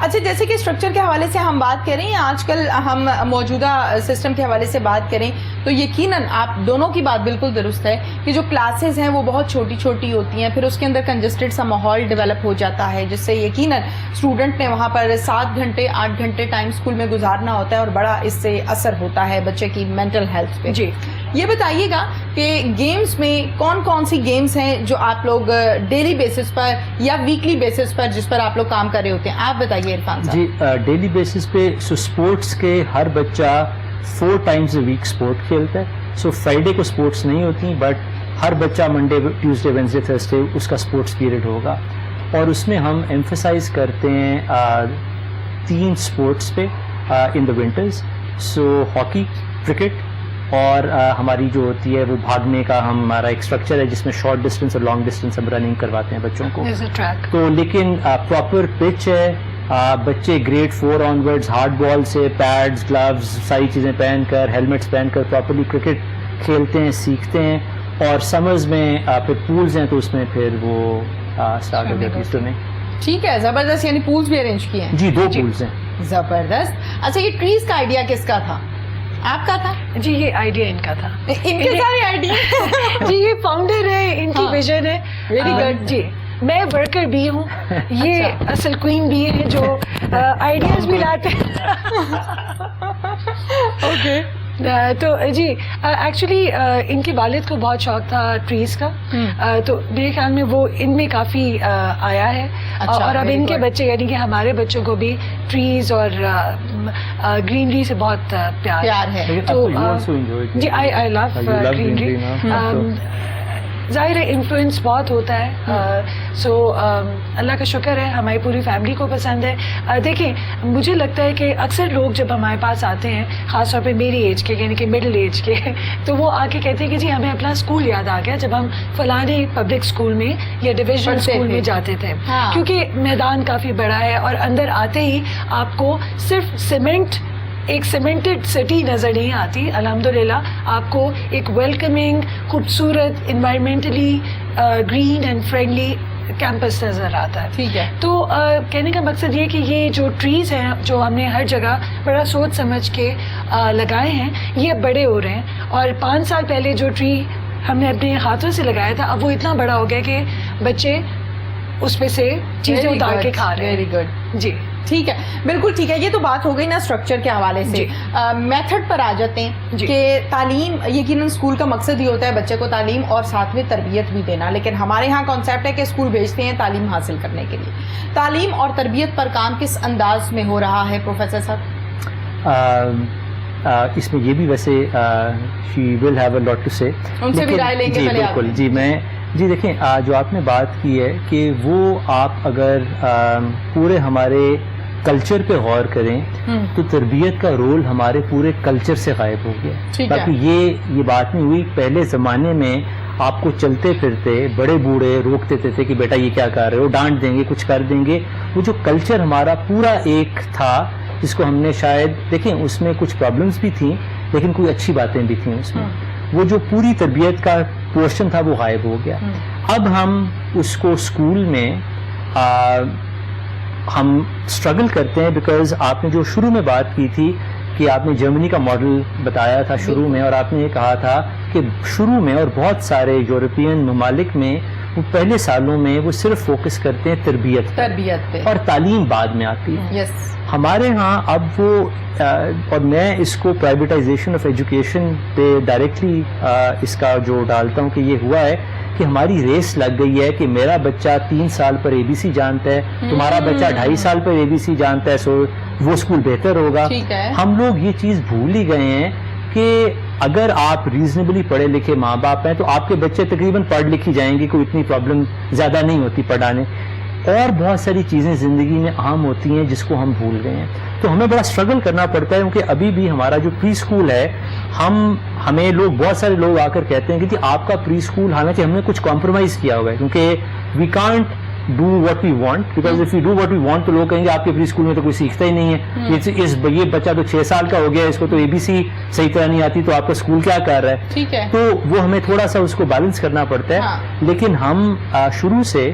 S2: اچھا, جیسے کہ اسٹرکچر کے حوالے سے ہم بات کریں, آج کل ہم موجودہ سسٹم کے حوالے سے بات کریں تو یقیناً آپ دونوں کی بات بالکل درست ہے کہ جو کلاسز ہیں وہ بہت چھوٹی چھوٹی ہوتی ہیں, پھر اس کے اندر کنجسٹڈ سا ماحول ڈیولپ ہو جاتا ہے, جس سے یقیناً اسٹوڈنٹ نے وہاں پر 7 گھنٹے 8 گھنٹے ٹائم اسکول میں گزارنا ہوتا ہے اور بڑا اس سے اثر ہوتا ہے بچے کی مینٹل ہیلتھ پہ.
S1: جی,
S2: یہ بتائیے گا کہ گیمز میں کون کون سی گیمز ہیں جو آپ لوگ ڈیلی بیسس پر یا ویکلی بیسس پر جس پر آپ لوگ کام کر رہے ہوتے ہیں, آپ بتائیے عرفان صاحب.
S3: جی, ڈیلی بیسس پہ اسپورٹس کے ہر بچہ 4 times a week اسپورٹ کھیلتا ہے. سو فرائیڈے کو اسپورٹس نہیں ہوتی, بٹ ہر بچہ منڈے, ٹیوزڈے, وینسڈے, تھرسڈے اس کا اسپورٹس پیریڈ ہوگا. اور اس میں ہم ایمفسائز کرتے ہیں 3 اسپورٹس پہ ان دا ونٹرز. سو ہاکی, کرکٹ, اور ہماری جو ہوتی ہے وہ بھاگنے کا ہمارا ایک اسٹرکچر ہے جس میں شارٹ ڈسٹینس اور لانگ ڈسٹینس ہم رننگ کرواتے ہیں بچوں کو. تو لیکن پراپر پچ ہے, بچے گریڈ 4 آنورڈز ہارڈ بال سے پیڈز, گلوز, ساری چیزیں پہن کر, ہیلمٹس پہن کر پراپرلی کرکٹ کھیلتے ہیں, سیکھتے ہیں. اور سمرز میں پھر پولز ہیں تو اس میں پھر وہ اسٹارٹ ہو جاتی ہے سوئمنگ.
S2: ٹھیک ہے, زبردست. یعنی پولز بھی ارینج کیے ہیں؟
S3: جی, 2 پولز ہیں.
S2: زبردست. اچھا, یہ ٹریز کا آئیڈیا کس کا تھا, آپ کا تھا؟
S1: جی, یہ آئیڈیا ان کا تھا.
S2: ان کے سارے آئیڈیا
S1: جی, یہ فاؤنڈر ہے, ان کی ویژن ہے.
S2: Very good.
S1: جی, میں ورکر بھی ہوں, یہ اصل کوئین بھی ہے جو آئیڈیاز بھی لاتے ہیں. اوکے. تو جی ایکچولی ان کے والد کو بہت شوق تھا ٹریز کا, تو میرے خیال میں وہ ان میں کافی آیا ہے. اور اب ان کے بچے یعنی کہ ہمارے بچوں کو بھی ٹریز اور گرینری سے بہت پیار ہے. تو جی, آئی لو گرینری. ظاہر ہے انفلوئنس بہت ہوتا ہے. سو اللہ کا شکر ہے ہماری پوری فیملی کو پسند ہے. دیکھیں, مجھے لگتا ہے کہ اکثر لوگ جب ہمارے پاس آتے ہیں, خاص طور پہ میری ایج کے یعنی کہ مڈل ایج کے, تو وہ آ کے کہتے ہیں کہ جی ہمیں اپنا اسکول یاد آ گیا جب ہم فلانے پبلک اسکول میں یا ڈویژنل اسکول میں جاتے تھے. کیونکہ میدان کافی بڑا ہے اور اندر آتے ہی آپ کو صرف ایک سیمنٹڈ سٹی نظر نہیں آتی. الحمدللہ آپ کو ایک ویلکمنگ, خوبصورت, environmentally green and friendly campus نظر آتا ہے.
S2: ٹھیک ہے.
S1: تو کہنے کا مقصد یہ کہ یہ جو ٹریز ہیں جو ہم نے ہر جگہ بڑا سوچ سمجھ کے لگائے ہیں, یہ بڑے ہو رہے ہیں. اور 5 سال پہلے جو ٹری ہم نے اپنے ہاتھوں سے لگایا تھا, اب وہ اتنا بڑا ہو گیا کہ بچے اس پہ سے چیزیں اتار کے کھا رہے ہیں.
S2: Very good.
S1: جی,
S2: ٹھیک ہے, بالکل ٹھیک ہے. یہ تو بات ہو گئی نا اسٹرکچر کے حوالے سے. میتھڈ پر آ جاتے ہیں کہ تعلیم, یقیناً اسکول کا مقصد ہی ہوتا ہے بچے کو تعلیم اور ساتھ میں تربیت بھی دینا, لیکن ہمارے ہاں کانسیپٹ ہے کہ اسکول بھیجتے ہیں تعلیم حاصل کرنے کے لیے. تعلیم اور تربیت پر کام کس انداز میں ہو رہا ہے پروفیسر صاحب؟
S3: اس میں یہ بھی ویسے شی will have a lot to سے,
S2: ان سے بھی رائے لیں گے.
S3: جی بالکل. جی دیکھیں, جو آپ نے بات کی ہے کہ وہ آپ اگر پورے ہمارے کلچر پہ غور کریں تو تربیت کا رول ہمارے پورے کلچر سے غائب ہو گیا. باقی یہ بات نہیں ہوئی. پہلے زمانے میں آپ کو چلتے پھرتے بڑے بوڑھے روک دیتے تھے کہ بیٹا یہ کیا کر رہے ہو, ڈانٹ دیں گے, کچھ کر دیں گے. وہ جو کلچر ہمارا پورا ایک تھا جس کو ہم نے شاید, دیکھیں اس میں کچھ پرابلمس بھی تھیں لیکن کوئی اچھی باتیں بھی تھیں اس میں. وہ جو پوری تربیت کا پورشن تھا وہ غائب ہو گیا. اب ہم اس کو اسکول میں ہم اسٹرگل کرتے ہیں بیکاز آپ نے جو شروع میں بات کی تھی کہ آپ نے جرمنی کا ماڈل بتایا تھا شروع میں, اور آپ نے یہ کہا تھا کہ شروع میں اور بہت سارے یورپین ممالک میں وہ پہلے سالوں میں وہ صرف فوکس کرتے ہیں تربیت
S2: پہ
S3: اور تعلیم بعد میں آتی ہے.
S2: یس
S3: ہمارے ہاں اب وہ اور میں اس کو پرائیویٹائزیشن آف ایجوکیشن پہ ڈائریکٹلی اس کا جو ڈالتا ہوں کہ یہ ہوا ہے کہ ہماری ریس لگ گئی ہے کہ میرا بچہ 3 سال پر ABC جانتا ہے, تمہارا بچہ 2.5 سال پر ABC جانتا ہے, سو وہ اسکول بہتر ہوگا. ہم لوگ یہ چیز بھول ہی گئے ہیں کہ اگر آپ ریزنیبلی پڑھے لکھے ماں باپ ہیں تو آپ کے بچے تقریباً پڑھ لکھی جائیں گے, کوئی اتنی پرابلم زیادہ نہیں ہوتی پڑھانے. اور بہت ساری چیزیں زندگی میں عام ہوتی ہیں جس کو ہم بھول گئے ہیں. تو ہمیں بڑا اسٹرگل کرنا پڑتا ہے کیونکہ ابھی بھی ہمارا جو پری اسکول ہے, ہمیں لوگ بہت سارے لوگ آ کر کہتے ہیں کہ آپ کا پری اسکول, حالانکہ ہم نے کچھ کمپرومائز کیا ہوا ہے کیونکہ we can't do what we want, because if you do what we want تو لوگ کہیں گے آپ کے پری اسکول میں تو کوئی سیکھتا ہی نہیں ہے, یہ بچہ تو 6 سال کا ہو گیا, اس کو تو ABC صحیح طرح نہیں آتی, تو آپ کا اسکول کیا کر رہا ہے. تو وہ ہمیں تھوڑا سا اس کو بیلنس کرنا پڑتا ہے. لیکن ہم شروع سے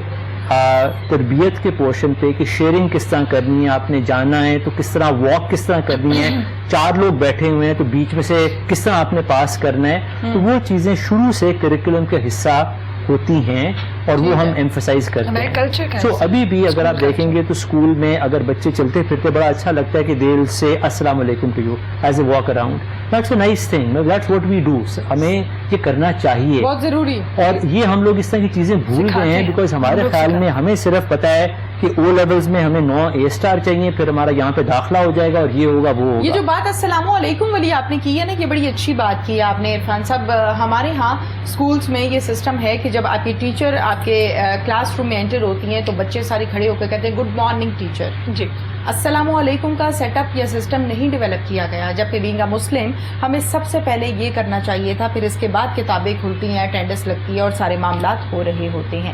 S3: تربیت کے پورشن پہ کہ شیئرنگ کس طرح کرنی ہے, آپ نے جانا ہے تو کس طرح واک کس طرح کرنی ہے, 4 لوگ بیٹھے ہوئے ہیں تو بیچ میں سے کس طرح آپ نے پاس کرنا ہے, تو وہ چیزیں شروع سے کریکولم کا حصہ ہوتی ہیں اور وہ ہم ایمفسائز کرتے ہیں. سو ابھی بھی اگر آپ دیکھیں گے تو اسکول میں اگر بچے چلتے پھرتے بڑا اچھا لگتا ہے کہ دے ول سے السلام علیکم to you as a walk around. That's a nice thing, that's what we do. ہمیں یہ کرنا چاہیے,
S2: بہت ضروری.
S3: اور یہ ہم لوگ اس طرح کی چیزیں بھول گئے ہیں بیکاز ہمارے خیال میں ہمیں صرف پتا ہے کہ O لیولز میں ہمیں 9 A سٹار چاہیے, پھر ہمارا یہاں پہ داخلہ ہو جائے گا اور یہ ہوگا وہ ہوگا.
S2: یہ جو بات السلام علیکم والی آپ نے کی ہے نا, یہ بڑی اچھی بات کی آپ نے عرفان صاحب. ہمارے ہاں اسکولس میں یہ سسٹم ہے کہ جب آپ کی ٹیچر آپ کے کلاس روم میں انٹر ہوتی ہیں تو بچے سارے کھڑے ہو کے کہتے ہیں گڈ مارننگ ٹیچر. جی, السلام علیکم کا سیٹ اپ یا سسٹم نہیں ڈیولپ کیا گیا, جبکہ بینگ اے مسلم ہمیں سب سے پہلے یہ کرنا چاہیے تھا, پھر اس کے بعد کتابیں کھلتی ہیں, اٹینڈنس لگتی ہے اور سارے معاملات ہو رہے ہوتے ہیں.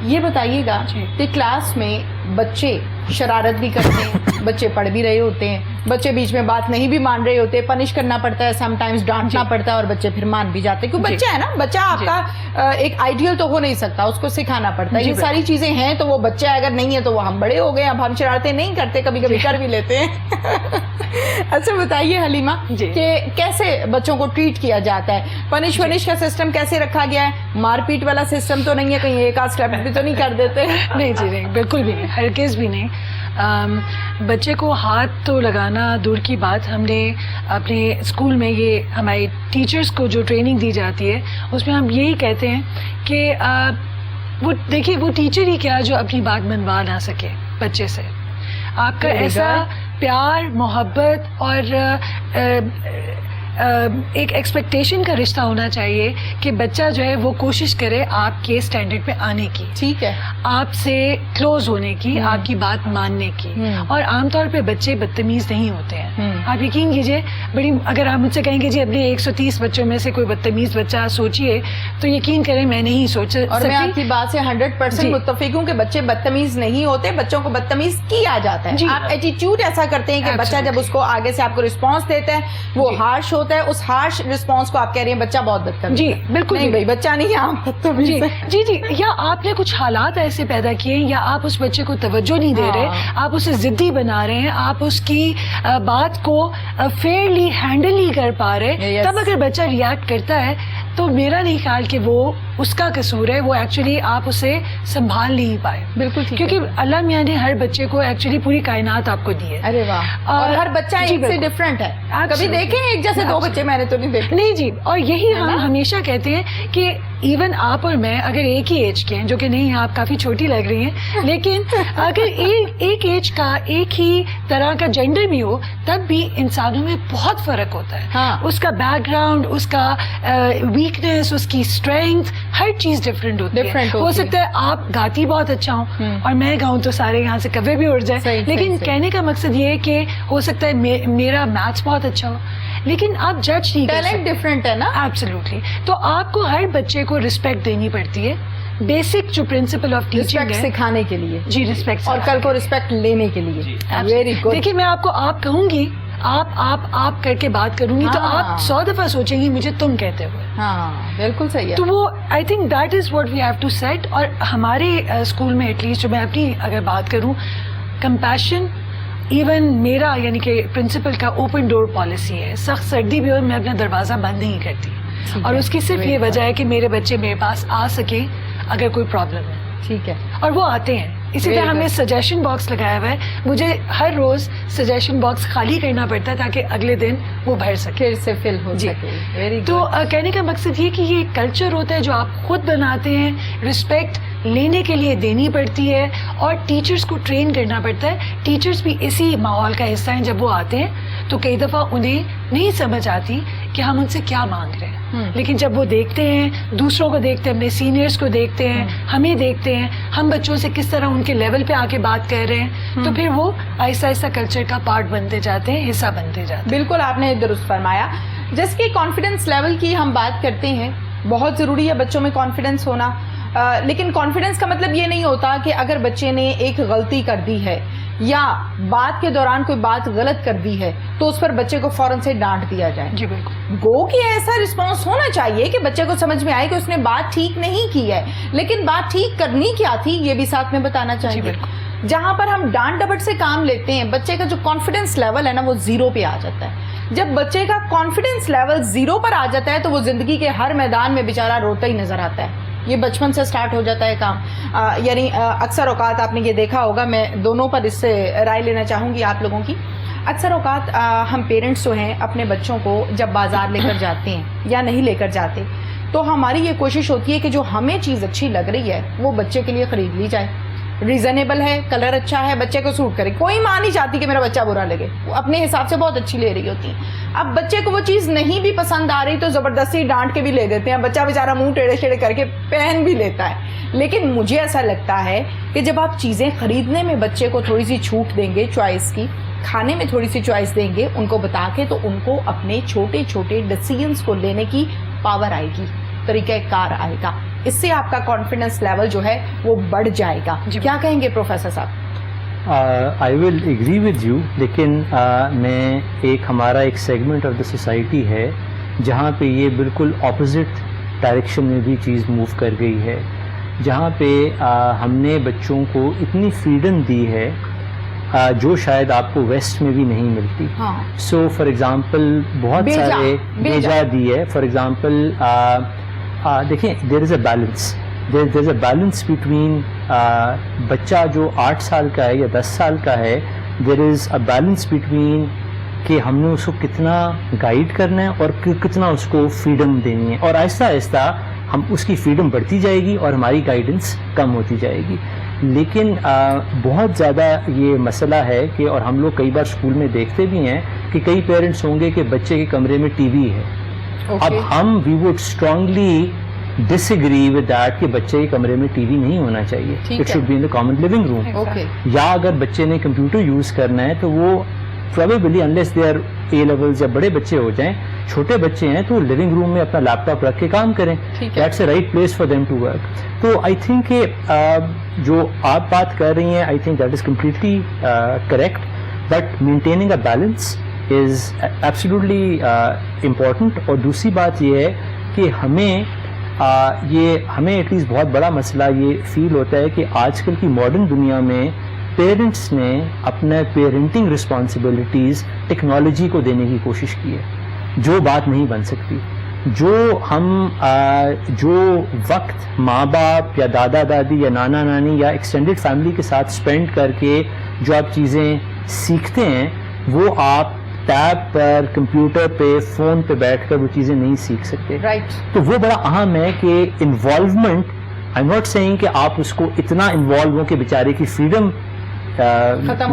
S2: یہ بتائیے گا کہ کلاس میں بچے شرارت بھی کرتے ہیں, بچے پڑھ بھی رہے ہوتے ہیں, بچے بیچ میں بات نہیں بھی مان رہے ہوتے, پنش کرنا پڑتا ہے, سم ٹائمز ڈانٹنا پڑتا ہے اور بچے پھر مان بھی جاتے ہیں کیونکہ بچہ ہے نا, بچہ آپ کا ایک آئیڈیل تو ہو نہیں سکتا, اس کو سکھانا پڑتا ہے. یہ ساری چیزیں ہیں تو وہ بچہ اگر نہیں ہے تو وہ ہم بڑے ہو گئے, اب ہم شرارتیں نہیں کرتے, کبھی کبھی کر بھی لیتے ہیں. اچھا بتائیے حلیمہ کہ کیسے بچوں کو ٹریٹ کیا جاتا ہے, پنش کا سسٹم کیسے رکھا گیا ہے, مار پیٹ والا سسٹم تو نہیں ہے, کہیں ایک آدھ اسٹیپ بھی تو نہیں کر دیتے؟
S1: نہیں جی نہیں, بالکل بھی نہیں, ہرگز بھی نہیں. بچے کو ہاتھ تو لگانا دور کی بات, ہم نے اپنے اسکول میں یہ ہمارے ٹیچرز کو جو ٹریننگ دی جاتی ہے اس میں ہم یہی کہتے ہیں کہ وہ دیکھیے وہ ٹیچر ہی کیا جو اپنی بات منوا نہ سکے بچے سے. آپ کا ایسا پیار محبت اور ایک ایکسپیکٹیشن کا رشتہ ہونا چاہیے کہ بچہ جو ہے وہ کوشش کرے آپ کے اسٹینڈرڈ پہ آنے کی, ٹھیک ہے, آپ سے کلوز ہونے کی, آپ کی بات ماننے کی. اور عام طور پہ بچے بدتمیز نہیں ہوتے ہیں, آپ یقین کیجئے. بڑی اگر آپ مجھ سے کہیں گے جی اپنے 130 بچوں میں سے کوئی بدتمیز بچہ سوچیے تو یقین کریں میں نہیں سوچ سکتی.
S2: اور میں آپ کی بات سے 100% متفق ہوں کہ بچے بدتمیز نہیں ہوتے, بچوں کو بدتمیز کیا جاتا ہے. آپ ایٹیٹیوڈ ایسا کرتے ہیں کہ بچہ جب اس کو آگے سے آپ کو رسپانس دیتا ہے وہ ہارش ہوتا ہے, اس ہارش رسپانس کو آپ کہہ رہے ہیں بچہ بہت بدتمیز. جی بالکل نہیں بھائی, بچہ نہیں ہے, آپ بدتمیز.
S1: جی یا آپ نے کچھ حالات ایسے پیدا کیے یا آپ اس بچے کو توجہ نہیں دے رہے, آپ اسے ضدی بنا رہے ہیں, آپ اس کی بات کو فیئرلی ہینڈل نہیں کر پا رہے, تب اگر بچہ ریئیکٹ کرتا ہے تو میرا نہیں خیال کہ وہ اس کا قصور ہے, وہ ایکچولی آپ اسے سنبھال نہیں پائے. بالکل, کیونکہ اللہ میاں نے ہر بچے کو ایکچولی پوری کائنات آپ کو دی ہے.
S2: ارے واہ, اور ہر بچہ ایک سے ڈفرینٹ ہے. کبھی دیکھیں ایک جیسے 2 بچے میں نے تو نہیں دیکھے.
S1: نہیں جی, اور یہی ہم ہمیشہ کہتے ہیں کہ ایون آپ اور میں اگر ایک ہی ایج کے ہیں, جو کہ نہیں آپ کافی چھوٹی لگ رہی ہیں, لیکن اگر ایک ایج کا ایک ہی طرح کا جینڈر بھی ہو تب بھی انسانوں میں بہت فرق ہوتا ہے. اس کا بیک گراؤنڈ, اس کا ویکنیس, اس کی اسٹرینتھ, ہر چیز ڈفرینٹ ہوتی ہے. ہو سکتا ہے آپ گاتی بہت اچھا ہوں اور میں گاؤں تو سارے یہاں سے کبھی بھی اڑ جائے, لیکن کہنے کا مقصد یہ ہے کہ ہو سکتا ہے میرا میتھس بہت اچھا ہو, لیکن آپ جج نہیں کر سکتے.
S2: ٹیلنٹ ڈفرینٹ ہے نا.
S1: ایبسلیوٹلی. تو آپ کو ہر بچے کو رسپیکٹ دینی پڑتی ہے, بیسک جو پرنسپل آف ٹیچنگ ہے,
S2: سکھانے کے لیے. جی
S1: رسپیکٹ,
S2: اور کل کو رسپیکٹ لینے کے لیے. Very good.
S1: دیکھیے میں آپ کو آپ کہوں گی, آپ کر کے بات کروں گی تو آپ 100 دفعہ سوچیں گی مجھے تم کہتے ہوئے.
S2: ہاں بالکل صحیح ہے.
S1: تو وہ I think that is what we have to set. اور ہمارے اسکول میں ایٹ لیسٹ جو میں اپنی اگر بات کروں, کمپیشن, ایون میرا یعنی کہ پرنسپل کا اوپن ڈور پالیسی ہے. سخت سردی بھی ہو میں اپنا دروازہ بند نہیں کرتی, اور اس کی صرف یہ وجہ ہے کہ میرے بچے میرے پاس آ سکیں اگر کوئی پرابلم ہے.
S2: ٹھیک ہے.
S1: اور وہ آتے ہیں. اسی طرح ہم نے سجیشن باکس لگایا ہوا ہے. مجھے ہر روز سجیشن باکس خالی کرنا پڑتا ہے تاکہ اگلے دن وہ بھر سکے,
S2: پھر سے فل ہو سکے.
S1: تو کہنے کا مقصد یہ کہ یہ کلچر ہوتا ہے جو آپ خود بناتے ہیں. رسپیکٹ لینے کے لیے دینی پڑتی ہے اور ٹیچرز کو ٹرین کرنا پڑتا ہے. ٹیچرز بھی اسی ماحول کا حصہ ہیں. جب وہ آتے ہیں تو کئی دفعہ انہیں نہیں سمجھ آتی کہ ہم ان سے کیا مانگ رہے ہیں, لیکن جب وہ دیکھتے ہیں, دوسروں کو دیکھتے ہیں, اپنے سینئرز کو دیکھتے ہیں, ہمیں دیکھتے ہیں, ہم بچوں سے کس طرح ان کے لیول پہ آ کے بات کر رہے ہیں, تو پھر وہ آہستہ آہستہ کلچر کا پارٹ بنتے جاتے ہیں, حصہ بنتے جاتے ہیں.
S2: بالکل آپ نے درست فرمایا. جس کی کانفیڈنس لیول کی ہم بات کرتے ہیں, بہت ضروری ہے بچوں میں کانفیڈنس ہونا. لیکن کانفیڈنس کا مطلب یہ نہیں ہوتا کہ اگر بچے نے ایک غلطی کر دی ہے یا بات کے دوران کوئی بات غلط کر دی ہے تو اس پر بچے کو فوراً سے ڈانٹ دیا جائے.
S1: جی بالکل.
S2: گو کہ ایسا رسپانس ہونا چاہیے کہ بچے کو سمجھ میں آئے کہ اس نے بات ٹھیک نہیں کی ہے, لیکن بات ٹھیک کرنی کیا تھی یہ بھی ساتھ میں بتانا چاہیے. جہاں پر ہم ڈانٹ ڈپٹ سے کام لیتے ہیں, بچے کا جو کانفیڈنس لیول ہے نا وہ زیرو پہ آ جاتا ہے. جب بچے کا کانفیڈنس لیول زیرو پر آ جاتا ہے تو وہ زندگی کے ہر میدان میں بیچارہ روتا ہی نظر آتا ہے. یہ بچپن سے سٹارٹ ہو جاتا ہے کام. یعنی اکثر اوقات آپ نے یہ دیکھا ہوگا, میں دونوں پر اس سے رائے لینا چاہوں گی آپ لوگوں کی. اکثر اوقات ہم پیرنٹس جو ہیں اپنے بچوں کو جب بازار لے کر جاتے ہیں یا نہیں لے کر جاتے تو ہماری یہ کوشش ہوتی ہے کہ جو ہمیں چیز اچھی لگ رہی ہے وہ بچے کے لیے خرید لی جائے. ریزنیبل ہے, کلر اچھا ہے, بچے کو سوٹ کرے. کوئی ماں نہیں چاہتی کہ میرا بچہ برا لگے, وہ اپنے حساب سے بہت اچھی لے رہی ہوتی ہے. اب بچے کو وہ چیز نہیں بھی پسند آ رہی تو زبردستی ڈانٹ کے بھی لے دیتے ہیں. بچہ بیچارہ منہ ٹیڑھے ٹیڑھے کر کے پہن بھی لیتا ہے. لیکن مجھے ایسا لگتا ہے کہ جب آپ چیزیں خریدنے میں بچے کو تھوڑی سی چھوٹ دیں گے چوائس کی, کھانے میں تھوڑی سی چوائس دیں گے ان کو بتا کے, تو ان کو اپنے چھوٹے چھوٹے ڈیسیژنس کو لینے کی پاور آئے گی, طریقہ کار آئے گا. اس سے آپ کا کانفیڈنس لیول جو ہے وہ بڑھ جائے گا. کیا کہیں گے پروفیسر صاحب؟
S3: آئی ول ایگری ود یو, لیکن میں ہمارا ایک سیگمنٹ آف دا سوسائٹی ہے جہاں پہ یہ بالکل اپوزٹ ڈائریکشن میں بھی چیز موو کر گئی ہے, جہاں پہ ہم نے بچوں کو اتنی فریڈم دی ہے جو شاید آپ کو ویسٹ میں بھی نہیں ملتی. سو فار ایگزامپل بہت سارے بیجا دی ہے. فار ایگزامپل دیکھیں, there is a balance, there is a balance between بچہ جو 8 سال کا ہے یا 10 سال کا ہے, دیر از اے بیلنس بٹوین کہ ہم نے اس کو کتنا گائیڈ کرنا ہے اور کتنا اس کو فریڈم دینی ہے, اور آہستہ آہستہ ہم اس کی فریڈم بڑھتی جائے گی اور ہماری گائیڈنس کم ہوتی جائے گی. لیکن بہت زیادہ یہ مسئلہ ہے کہ, اور ہم لوگ کئی بار اسکول میں دیکھتے بھی ہیں کہ کئی پیرنٹس ہوں گے کہ بچے کے کمرے میں ٹی وی ہے. اب ہم we would strongly disagree with that کہ بچے کے کمرے میں ٹی وی نہیں ہونا چاہیے. It should be in the common living room. یا اگر بچے نے کمپیوٹر یوز کرنا ہے تو وہ probably unless they are A levels یا بڑے بچے ہو جائیں, چھوٹے بچے ہیں تو لیونگ روم میں اپنا لیپ ٹاپ رکھ کے کام کریں. That's a right place for them to work. تو آئی تھنک کہ جو آپ بات کر رہی ہیں, آئی think that is completely correct, but maintaining a balance is absolutely important. اور دوسری بات یہ ہے کہ ہمیں ایٹ لیسٹ بہت بڑا مسئلہ یہ فیل ہوتا ہے کہ آج کل کی ماڈرن دنیا میں پیرنٹس نے اپنے پیرنٹنگ رسپانسبلٹیز ٹیکنالوجی کو دینے کی کوشش کی ہے, جو بات نہیں بن سکتی. جو وقت ماں باپ یا دادا دادی یا نانا نانی یا ایکسٹینڈیڈ فیملی کے ساتھ اسپینڈ کر کے جو آپ چیزیں سیکھتے ہیں وہ آپ ٹیب پر, کمپیوٹر پہ, فون پہ بیٹھ کر وہ چیزیں نہیں سیکھ سکتے. تو وہ بڑا اہم ہے کہ involvement, I am not saying کہ آپ اس کو اتنا انوالو ہو کہ بیچارے کی فریڈم ختم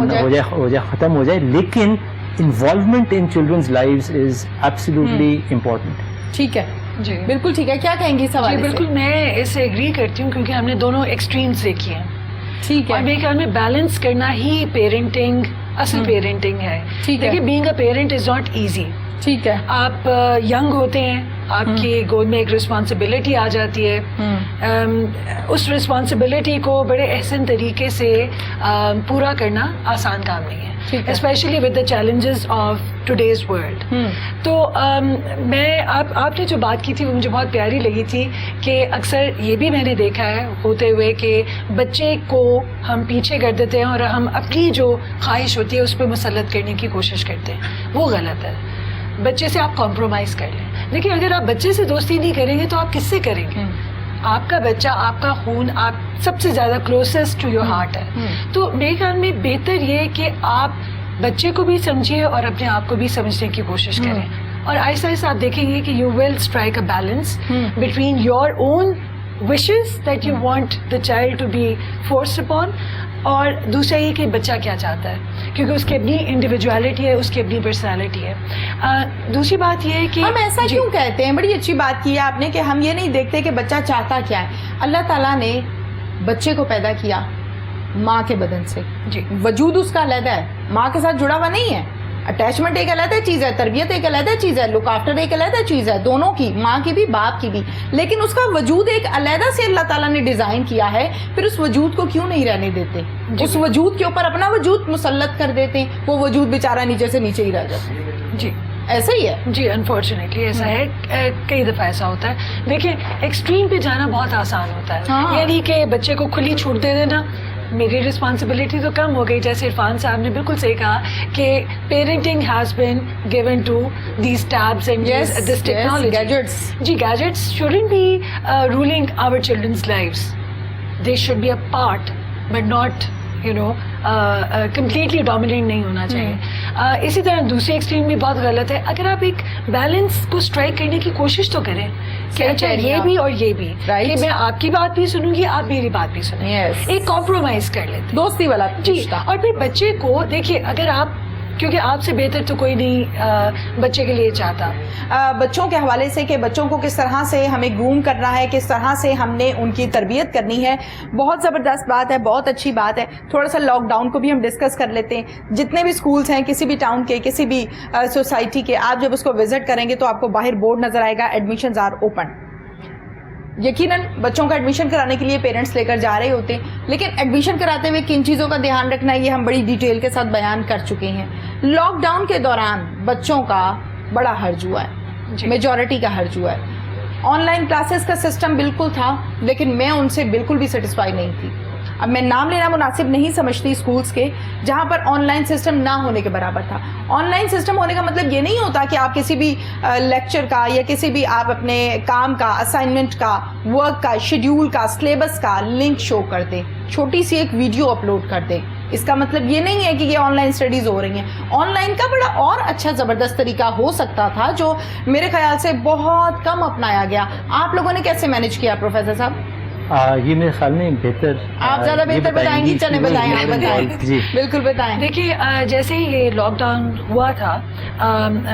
S3: ہو جائے, لیکن involvement in children's lives is absolutely important.
S2: ٹھیک ہے, جی بالکل ٹھیک ہے. کیا کہیں گے سوال؟
S1: جی بالکل میں اس سے ایگری کرتی ہوں کیونکہ ہم نے دونوں ایکسٹریمز دیکھی ہیں.
S2: ٹھیک ہے,
S1: اور میرے خیال میں بیلنس کرنا ہی پیرنٹنگ اصل پیرنٹنگ ہے. دیکھیے being a parent is not easy.
S2: ٹھیک ہے,
S1: آپ ینگ ہوتے ہیں, آپ کی گود میں ایک رسپانسبلٹی آ جاتی ہے. اس رسپانسبلٹی کو بڑے احسن طریقے سے پورا کرنا آسان کام نہیں ہے, especially with the challenges of today's world. تو میں آپ نے جو بات کی تھی وہ مجھے بہت پیاری لگی تھی کہ اکثر یہ بھی میں نے دیکھا ہے ہوتے ہوئے کہ بچے کو ہم پیچھے کر دیتے ہیں اور ہم اپنی جو خواہش ہوتی ہے اس پہ مسلط کرنے کی کوشش کرتے ہیں. وہ غلط ہے. بچے سے آپ کمپرومائز کر لیں, لیکن اگر آپ بچے سے دوستی نہیں کریں گے تو آپ کس سے کریں گے؟ آپ کا بچہ, آپ کا خون, آپ سب سے زیادہ کلوزسٹ ٹو یور ہارٹ ہے. تو میرے خیال میں بہتر یہ ہے کہ آپ بچے کو بھی سمجھیے اور اپنے آپ کو بھی سمجھنے کی کوشش کریں, اور آہستہ آہستہ آپ دیکھیں گے کہ you will strike a balance between your own wishes that you want the child to be forced upon, اور دوسرا یہ کہ بچہ کیا چاہتا ہے, کیونکہ اس کی اپنی انڈیویجویلٹی ہے, اس کی اپنی پرسنالٹی ہے. دوسری بات یہ ہے کہ
S2: ہم ایسا کیوں کہتے ہیں, بڑی اچھی بات کی ہے آپ نے کہ ہم یہ نہیں دیکھتے کہ بچہ چاہتا کیا ہے. اللہ تعالیٰ نے بچے کو پیدا کیا ماں کے بدن سے,
S1: جی
S2: وجود اس کا علیحدہ ہے, ماں کے ساتھ جڑا ہوا نہیں ہے. اٹیچمنٹ ایک علیحدہ چیز ہے, تربیت ایک علیحدہ چیز ہے, لک آفٹر ایک علیحدہ چیز ہے, دونوں کی, ماں کی بھی باپ کی بھی, لیکن اس کا وجود ایک علیحدہ سے اللہ تعالیٰ نے ڈیزائن کیا ہے. پھر اس وجود کو کیوں نہیں رہنے دیتے, اس وجود کے اوپر اپنا وجود مسلط کر دیتے ہیں, وہ وجود بیچارہ نیچے سے نیچے ہی رہ جاتا ہے.
S1: جی
S2: ایسا ہی ہے.
S1: جی انفارچونیٹلی ایسا ہے, کئی دفعہ ایسا ہوتا ہے. دیکھیں ایکسٹریم پہ جانا بہت آسان ہوتا ہے, یعنی کہ بچے کو کھلی چھوٹ دے دینا, میری رسپانسبلٹی تو کم ہو گئی. جیسے عرفان صاحب نے بالکل صحیح کہا کہ parenting has been given to these tabs and this technology. جی gadgets shouldn't be ruling our childrens lifes, they should be a part but not completely dominant نہیں ہونا چاہیے. اسی طرح دوسری ایکسٹریم بھی بہت غلط ہے. اگر آپ ایک بیلنس کو اسٹرائک کرنے کی کوشش تو کریں کہ اچھا یہ بھی اور یہ بھی, کہ میں آپ کی بات بھی سنوں گی, آپ میری بات بھی سنیں, ایک کمپرومائز کر لیتے,
S2: دوستی والا.
S1: جی, اور پھر بچے کو دیکھیے, اگر آپ, کیونکہ آپ سے بہتر تو کوئی نہیں بچے کے لیے چاہتا.
S2: بچوں کے حوالے سے کہ بچوں کو کس طرح سے ہمیں گروم کرنا ہے, کس طرح سے ہم نے ان کی تربیت کرنی ہے, بہت زبردست بات ہے, بہت اچھی بات ہے. تھوڑا سا لاک ڈاؤن کو بھی ہم ڈسکس کر لیتے ہیں. جتنے بھی اسکولس ہیں کسی بھی ٹاؤن کے, کسی بھی سوسائٹی کے, آپ جب اس کو وزٹ کریں گے تو آپ کو باہر بورڈ نظر آئے گا, ایڈمیشنز آر اوپن. یقیناً بچوں کا ایڈمیشن کرانے کے لیے پیرنٹس لے کر جا رہے ہوتے ہیں, لیکن ایڈمیشن کراتے ہوئے کن چیزوں کا دھیان رکھنا ہے یہ ہم بڑی ڈیٹیل کے ساتھ بیان کر چکے ہیں. لاک ڈاؤن کے دوران بچوں کا بڑا حرج ہوا ہے, میجورٹی کا حرج ہوا ہے. آن لائن کلاسز کا سسٹم بالکل تھا, لیکن میں ان سے بالکل بھی سیٹسفائی نہیں تھی. اب میں نام لینا مناسب نہیں سمجھتی اسکولس کے جہاں پر آن لائن سسٹم نہ ہونے کے برابر تھا. آن لائن سسٹم ہونے کا مطلب یہ نہیں ہوتا کہ آپ کسی بھی لیکچر کا یا کسی بھی آپ اپنے کام کا, اسائنمنٹ کا, ورک کا, شیڈیول کا, سلیبس کا لنک شو کر دیں, چھوٹی سی ایک ویڈیو اپلوڈ کر دیں. اس کا مطلب یہ نہیں ہے کہ یہ آن لائن اسٹڈیز ہو رہی ہیں. آن لائن کا بڑا اور اچھا زبردست طریقہ ہو سکتا تھا جو میرے خیال سے بہت کم اپنایا گیا. آپ لوگوں نے کیسے مینیج کیا پروفیسر صاحب؟
S3: یہ میرے خیال میں بہتر,
S2: آپ زیادہ بہتر بتائیں گی. چلیں بتائیں, آپ بتائیں.
S3: جی
S2: بالکل بتائیں.
S1: دیکھیے جیسے ہی یہ لاک ڈاؤن ہوا تھا,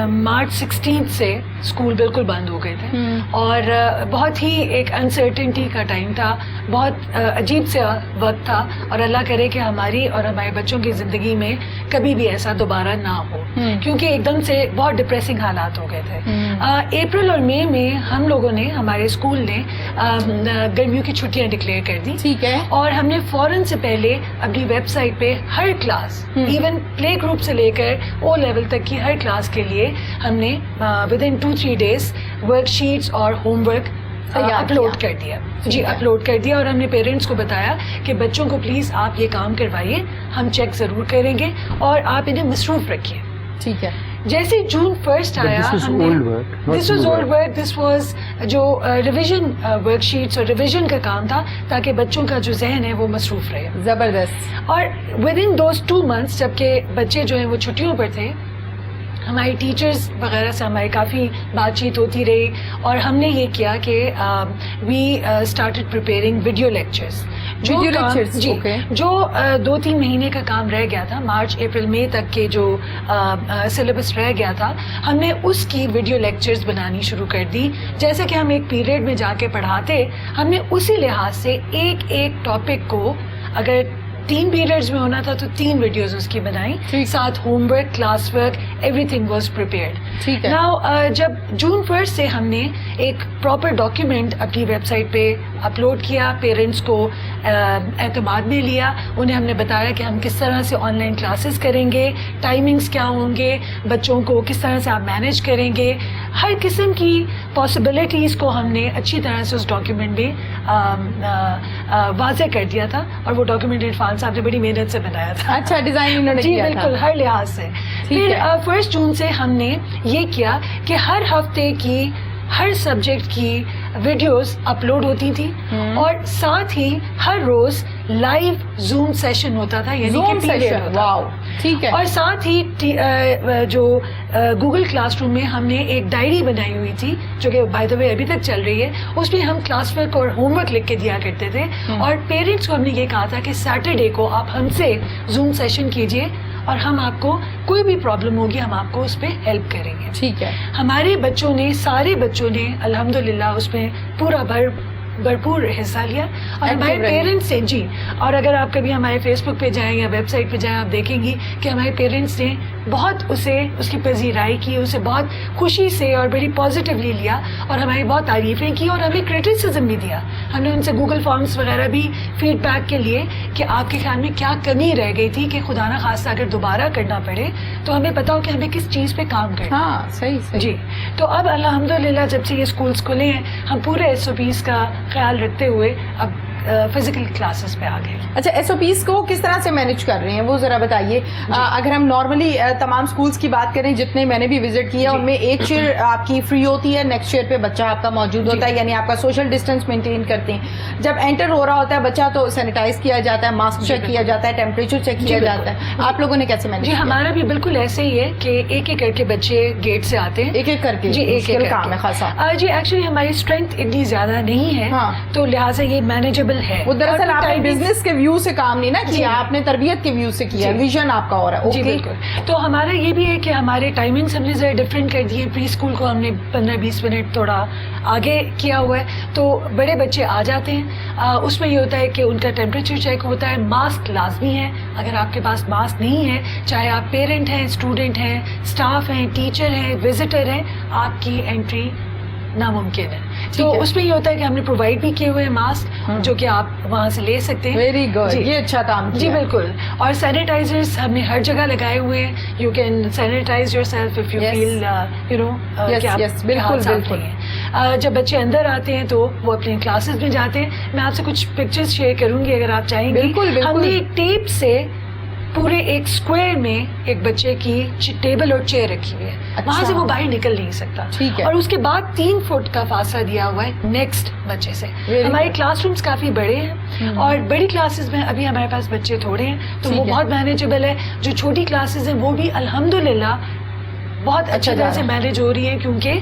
S1: مارچ 16 سے اسکول بالکل بند ہو گئے تھے, اور بہت ہی ایک انسرٹنٹی کا ٹائم تھا, بہت عجیب سے وقت تھا, اور اللہ کرے کہ ہماری اور ہمارے بچوں کی زندگی میں کبھی بھی ایسا دوبارہ نہ ہو, کیونکہ ایک دم سے بہت ڈپریسنگ حالات ہو گئے تھے. اپریل اور مئی میں ہم لوگوں نے, ہمارے اسکول نے گرمیوں کی چھٹیاں ڈکلیئر کر دی.
S2: ٹھیک ہے. اور
S1: ہم نے فوراً سے پہلے اپنی ویب سائٹ پہ ہر کلاس, ایون پلے گروپ سے لے کر او لیول تک کی ہر کلاس کے لیے ہم نے with in 2-3 days work sheets اور ہوم ورک اپلوڈ کر دیا. جی اپلوڈ کر دیا, اور ہم نے پیرنٹس کو بتایا کہ بچوں کو پلیز آپ یہ کام کروائیے, ہم چیک ضرور کریں گے, اور آپ انہیں مصروف رکھیے.
S2: ٹھیک ہے.
S1: جیسے جون 1 آیا, this was old work, this was جو ریویژن ورک شیٹس اور ریویژن کا کام تھا, تاکہ بچوں کا جو ذہن ہے وہ مصروف رہے.
S2: زبردست.
S1: اور ود ان دوز 2 months جبکہ بچے جو ہیں وہ چھٹیوں پر تھے, ہماری ٹیچرز وغیرہ سے ہماری کافی بات چیت ہوتی رہی, اور ہم نے یہ کیا کہ we started preparing video lectures. جو 2-3 مہینے کا کام رہ گیا تھا, مارچ اپریل مئی تک کے جو سلیبس رہ گیا تھا, ہم نے اس کی ویڈیو لیکچرز بنانی شروع کر دی. جیسے کہ ہم ایک پیریڈ میں جا کے پڑھاتے, ہم نے اسی لحاظ سے ایک ٹاپک کو, اگر 3 پیریڈز میں ہونا تھا تو 3 ویڈیوز اس کی بنائی, ساتھ home work, class work, every thing was prepared. Now جب جون 1 سے ہم نے ایک پراپر ڈاکیومنٹ اپنی ویب سائٹ پہ اپلوڈ کیا, پیرنٹس کو اعتماد میں لیا, انہیں ہم نے بتایا کہ ہم کس طرح سے آن لائن کلاسز کریں گے, ٹائمنگس کیا ہوں گے, بچوں کو کس طرح سے آپ مینیج کریں گے, ہر قسم کی پاسبلٹیز کو ہم نے اچھی طرح سے اس ڈاکیومنٹ میں واضح کر دیا تھا. اور وہ ڈاکیومنٹ عرفان صاحب نے بڑی محنت سے بنایا تھا.
S2: اچھا ڈیزائن انہوں نے
S1: جی بالکل, ہر لحاظ سے. پھر 1 جون سے ہم نے یہ کیا کہ ہر ہفتے کی, ہر سبجیکٹ کی ویڈیوز اپلوڈ ہوتی تھی اور ساتھ ہی ہر روز لائیو زوم سیشن ہوتا تھا, یعنی کہ پیریڈ ہوتا.
S2: واو, ٹھیک ہے.
S1: اور ساتھ ہی جو گوگل کلاس روم میں ہم نے ایک ڈائری بنائی ہوئی تھی جو کہ بائی دا وے ابھی تک چل رہی ہے, اس میں ہم کلاس ورک اور ہوم ورک لکھ کے دیا کرتے تھے. اور پیرنٹس کو ہم نے یہ کہا تھا کہ سیٹرڈے کو آپ ہم سے زوم سیشن کیجیے اور ہم آپ کو کوئی بھی پرابلم ہوگی ہم آپ کو اس پہ ہیلپ کریں گے.
S2: ٹھیک ہے.
S1: ہمارے بچوں نے, سارے بچوں نے الحمدللہ اس میں پورا بھرپور حصہ لیا. اور ہمارے پیرنٹس نے, جی, اور اگر آپ کبھی ہمارے فیس بک پہ جائیں یا ویب سائٹ پہ جائیں آپ دیکھیں گی کہ ہمارے پیرنٹس نے بہت اس کی پذیرائی کی, اسے بہت خوشی سے اور بڑی پازیٹیولی لیا اور ہماری بہت تعریفیں کی اور ہمیں کرٹیسزم بھی دیا. ہم نے ان سے گوگل فارمس وغیرہ بھی فیڈ بیک کے لیے کہ آپ کے خیال میں کیا کمی رہ گئی تھی کہ خدا نہ خواستہ اگر دوبارہ کرنا پڑے تو ہمیں پتا ہو کہ ہمیں کس چیز پہ کام کرنا.
S2: ہاں, صحیح.
S1: جی, تو اب الحمدللہ جب سے یہ اسکولس کھلے ہیں ہم پورے SOPs کا خیال رکھتے ہوئے اب فزیکل کلاسز پہ آ گئے.
S2: اچھا, SOPs کو کس طرح سے مینیج کر رہے ہیں وہ ذرا بتائیے. اگر ہم نارملی تمام اسکولس کی بات کریں جتنے میں نے بھی وزٹ کیا ان میں ایک چیئر آپ کی فری ہوتی ہے, نیکسٹ چیئر پہ بچہ آپ کا موجود ہوتا ہے, یعنی آپ کا سوشل ڈسٹینس مینٹین کرتے ہیں. جب انٹر ہو رہا ہوتا ہے بچہ تو سینیٹائز کیا جاتا ہے, ماسک چیک کیا جاتا ہے, ٹیمپریچر چیک کیا جاتا ہے. آپ لوگوں نے کیسے مینیج؟
S1: جی, ہمارا بھی بالکل ایسے ہی ہے کہ ایک ایک کر کے بچے گیٹ سے آتے ہیں,
S2: ایک ایک کر کے.
S1: جی, ایک ایک
S2: کام ہے خاصا.
S1: جی, ایکچولی ہماری اسٹرینتھ اتنی زیادہ نہیں ہے تو لہٰذا یہ مینیجیبل ہے.
S2: وہ دراصل آپ نے بزنس کے ویو سے کام نہیں نا کیا, آپ نے تربیت کے ویو سے کیا, ویژن آپ کا ہو رہا ہے.
S1: جی بالکل. تو ہمارا یہ بھی ہے کہ ہمارے ٹائمنگس ہم نے ذرا ڈفرینٹ کر دیے. پری اسکول کو ہم نے 15-20 منٹ تھوڑا آگے کیا ہوا ہے تو بڑے بچے آ جاتے ہیں. اس میں یہ ہوتا ہے کہ ان کا ٹیمپریچر چیک ہوتا ہے, ماسک لازمی ہے. اگر آپ کے پاس ماسک نہیں ہے, چاہے آپ پیرنٹ ہیں, اسٹوڈنٹ ہیں, اسٹاف ہیں, ٹیچر ہیں, وزٹر ہیں, آپ کی انٹری ناممکن ہے. تو اس میں یہ ہوتا ہے کہ ہم نے پرووائڈ بھی کیے ہوئے ہیں ماسک جو کہ آپ وہاں سے لے سکتے ہیں.
S2: ویری گڈ, یہ اچھا کام کیا.
S1: جی بالکل. اور سینیٹائزرز ہم نے ہر جگہ لگائے ہوئے ہیں. You can sanitise your yourself if فیل بالکل بالکل. جب بچے اندر آتے ہیں تو وہ اپنے کلاسز میں جاتے ہیں. میں آپ سے کچھ پکچرز شیئر کروں گی اگر آپ چاہیں گے.
S2: بالکل.
S1: ہم نے ٹیپ سے پورے ایک اسکوائر میں ایک بچے کی ٹیبل اور چیئر رکھی ہوئی ہے, وہاں سے وہ باہر نکل نہیں سکتا. اور اس کے بعد 3 فٹ کا فاصلہ دیا ہوا ہے نیکسٹ بچے سے. ہمارے کلاس رومس کافی بڑے ہیں اور بڑی کلاسز میں ابھی ہمارے پاس بچے تھوڑے ہیں تو وہ بہت مینیجیبل ہے. جو چھوٹی کلاسز ہیں وہ بھی الحمدللہ بہت اچھی طرح سے مینیج ہو رہی ہیں کیونکہ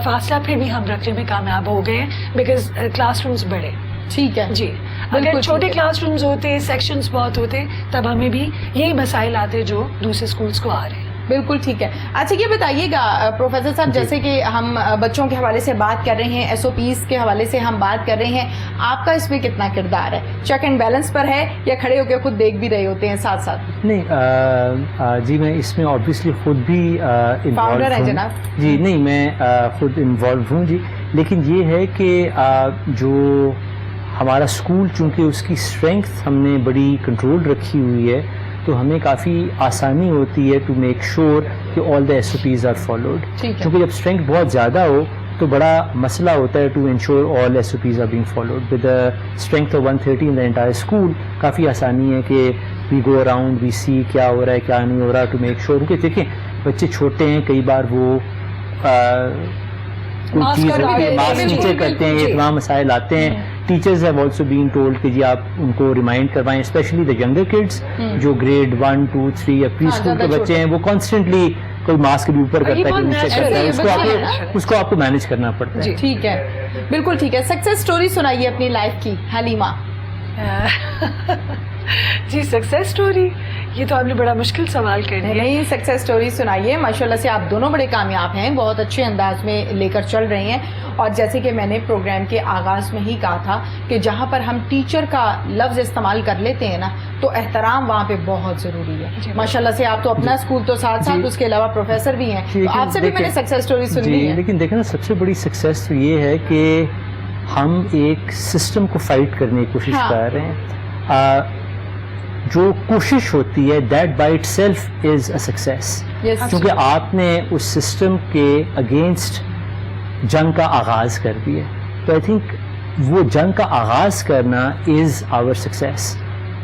S1: فاصلہ پھر بھی ہم رکھنے میں کامیاب ہو گئے ہیں بیکاز کلاس رومس بڑے.
S2: ٹھیک ہے.
S1: جی, اگر چھوٹے کلاس رومز ہوتے, سیکشنز بہت ہوتے, تب ہمیں بھی یہی مسائل آتے جو دوسرے اسکولس کو آ رہے ہیں.
S2: بالکل ٹھیک ہے. اچھا, یہ بتائیے گا پروفیسر صاحب, جیسے کہ ہم بچوں کے حوالے سے بات کر رہے ہیں, SOPs کے حوالے سے ہم بات کر رہے ہیں, آپ کا اس میں کتنا کردار ہے؟ چیک اینڈ بیلنس پر ہے یا کھڑے ہو کے خود دیکھ بھی رہے ہوتے ہیں ساتھ ساتھ؟
S3: نہیں جی, میں اس میں آبویسلی خود بھی
S2: فاؤنڈر ہیں جناب.
S3: جی نہیں, میں خود انوالو ہوں جی. لیکن یہ ہے کہ جو ہمارا اسکول چونکہ اس کی اسٹرینگتھ ہم نے بڑی کنٹرول رکھی ہوئی ہے تو ہمیں کافی آسانی ہوتی ہے ٹو میک شیور کہ آل دا SOPs آر فالوڈ. کیونکہ جب اسٹرینگتھ بہت زیادہ ہو تو بڑا مسئلہ ہوتا ہے to ensure all SOPs are being followed. With the strength of 130 in the entire school کافی آسانی ہے کہ وی گو اراؤنڈ, وی سی کیا ہو رہا ہے کیا نہیں ہو رہا, ٹو میک شیور. کیونکہ دیکھیں بچے چھوٹے ہیں, کئی بار وہ کوئی چیز ماسک نیچے کرتے ہیں, یہ تمام مسائل آتے ہیں. Teachers have also been told کہ جی آپ ان کو ریمائنڈ کروائیں, اسپیشلی دا ینگر کڈس جو گریڈ 1, 2, 3 یا پری اسکول کے بچے ہیں, وہ کانسٹنٹلی کوئی ماسک بھی اوپر کرتا ہے کوئی نیچے کرتا ہے, اس کو آپ کو مینیج کرنا پڑتا ہے.
S2: ٹھیک ہے, بالکل ٹھیک ہے. سکسیس اسٹوری سنائیے اپنی لائف کی, حلیمہ.
S1: جی, سکسیس اسٹوری, یہ تو آپ نے بڑا مشکل سوال کر دیا.
S2: نہیں, سکسیس اسٹوری سنائیے. ماشاءاللہ سے آپ دونوں بڑے کامیاب ہیں, بہت اچھے انداز میں لے کر چل رہے ہیں. اور جیسے کہ میں نے پروگرام کے آغاز میں ہی کہا تھا کہ جہاں پر ہم ٹیچر کا لفظ استعمال کر لیتے ہیں نا تو احترام وہاں پہ بہت ضروری ہے. ماشاءاللہ سے آپ تو اپنا اسکول تو ساتھ ساتھ اس کے علاوہ پروفیسر بھی ہیں, تو آپ سے بھی میں نے سکسیس اسٹوری سنی ہے.
S3: لیکن دیکھیں نا, سب سے بڑی سکسیس تو یہ ہے کہ ہم ایک سسٹم کو فائٹ کرنے کی کوشش کر رہے ہیں. جو کوشش ہوتی ہے that by it self is a success, کیونکہ آپ نے اس سسٹم کے اگینسٹ جنگ کا آغاز کر دیا. تو آئی تھنک وہ جنگ کا آغاز کرنا از آور سکسیس.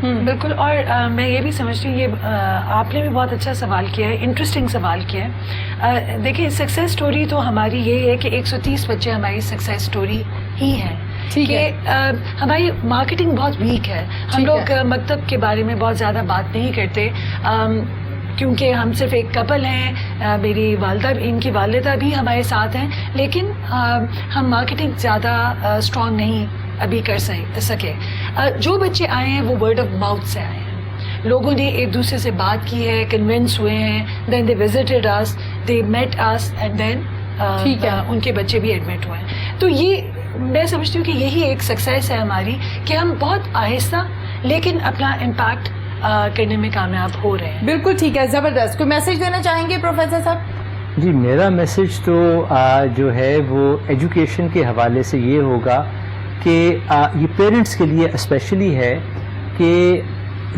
S1: بالکل. اور میں یہ بھی سمجھتی ہوں, یہ آپ نے بھی بہت اچھا سوال کیا ہے, انٹرسٹنگ سوال کیا ہے. دیکھیے سکسیز سٹوری تو ہماری یہ ہے کہ 130 بچے ہماری سکسیز سٹوری ہی ہیں. کہ ہماری مارکیٹنگ بہت ویک ہے. ہم لوگ مکتب کے بارے میں بہت زیادہ بات نہیں کرتے, کیونکہ ہم صرف ایک کپل ہیں, میری والدہ, ان کی والدہ بھی ہمارے ساتھ ہیں, لیکن ہم مارکیٹنگ زیادہ اسٹرانگ نہیں ابھی کر سکے. جو بچے آئے ہیں وہ ورڈ آف ماؤتھ سے آئے ہیں, لوگوں نے ایک دوسرے سے بات کی ہے, کنونس ہوئے ہیں, then they visited us, they met us, and then ان کے بچے بھی ایڈمٹ ہوئے ہیں. تو یہ میں سمجھتی ہوں کہ یہی ایک سکسیس ہے ہماری, کہ ہم بہت آہستہ لیکن اپنا امپیکٹ کرنے میں کامیاب ہو رہے ہیں.
S2: بالکل ٹھیک ہے, زبردست. کوئی میسج دینا چاہیں گے پروفیسر صاحب؟
S3: جی, میرا میسج تو جو ہے وہ ایجوکیشن کے حوالے سے یہ ہوگا کہ یہ پیرنٹس کے لیے اسپیشلی ہے کہ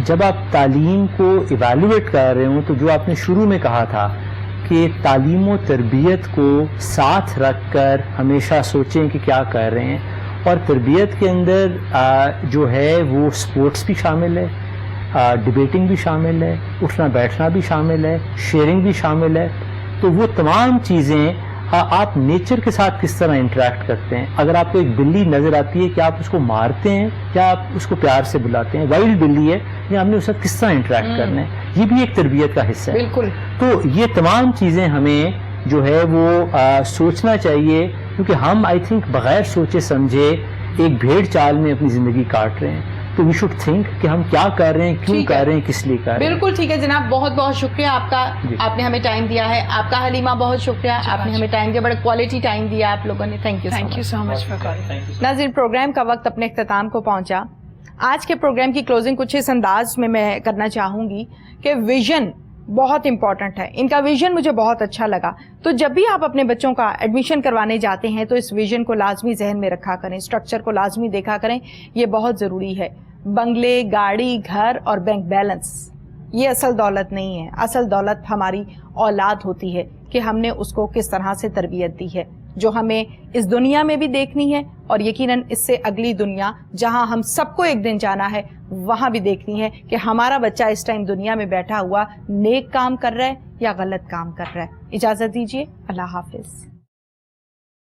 S3: جب آپ تعلیم کو ایویلویٹ کر رہے ہوں تو جو آپ نے شروع میں کہا تھا کہ تعلیم و تربیت کو ساتھ رکھ کر ہمیشہ سوچیں کہ کیا کر رہے ہیں, اور تربیت کے اندر جو ہے وہ سپورٹس بھی شامل ہے, ڈبیٹنگ بھی شامل ہے, اٹھنا بیٹھنا بھی شامل ہے, شیئرنگ بھی شامل ہے. تو وہ تمام چیزیں آپ نیچر کے ساتھ کس طرح انٹریکٹ کرتے ہیں. اگر آپ کو ایک بلی نظر آتی ہے, کیا آپ اس کو مارتے ہیں یا آپ اس کو پیار سے بلاتے ہیں؟ وائلڈ بلی ہے, یا ہم نے اس ساتھ کس طرح انٹریکٹ کرنا ہے, یہ بھی ایک تربیت کا حصہ ہے.
S2: بالکل.
S3: تو یہ تمام چیزیں ہمیں جو ہے وہ سوچنا چاہیے, کیونکہ ہم آئی تھنک بغیر سوچے سمجھے ایک بھیڑ چال میں اپنی زندگی کاٹ رہے ہیں. تو وی شوڈ تھنک کہ ہم کیا کر رہے ہیں, کیوں کر رہے ہیں, کس لیے کر رہے ہیں.
S2: بالکل ٹھیک ہے جناب, بہت بہت شکریہ آپ کا, آپ نے ہمیں ٹائم دیا ہے. آپ کا حلیمہ بہت شکریہ, آپ نے ہمیں ٹائم دیا, بڑا کوالٹی ٹائم دیا آپ لوگوں نے. Thank you
S1: so much for calling.
S2: ناظرین, پروگرام کا وقت اپنے اختتام کو پہنچا. آج کے پروگرام کی کلوزنگ کچھ اس انداز میں کرنا چاہوں گی کہ ویژن بہت امپورٹنٹ ہے. ان کا ویژن مجھے بہت اچھا لگا. تو جب بھی آپ اپنے بچوں کا ایڈمیشن کروانے جاتے ہیں تو اس ویژن کو لازمی ذہن میں رکھا کریں, اسٹرکچر کو لازمی دیکھا کریں, یہ بہت ضروری ہے. بنگلے, گاڑی, گھر اور بینک بیلنس یہ اصل دولت نہیں ہے. اصل دولت ہماری اولاد ہوتی ہے کہ ہم نے اس کو کس طرح سے تربیت دی ہے, جو ہمیں اس دنیا میں بھی دیکھنی ہے اور یقیناً اس سے اگلی دنیا جہاں ہم سب کو ایک دن جانا ہے وہاں بھی دیکھنی ہے کہ ہمارا بچہ اس ٹائم دنیا میں بیٹھا ہوا نیک کام کر رہا ہے یا غلط کام کر رہا ہے. اجازت دیجیے, اللہ حافظ.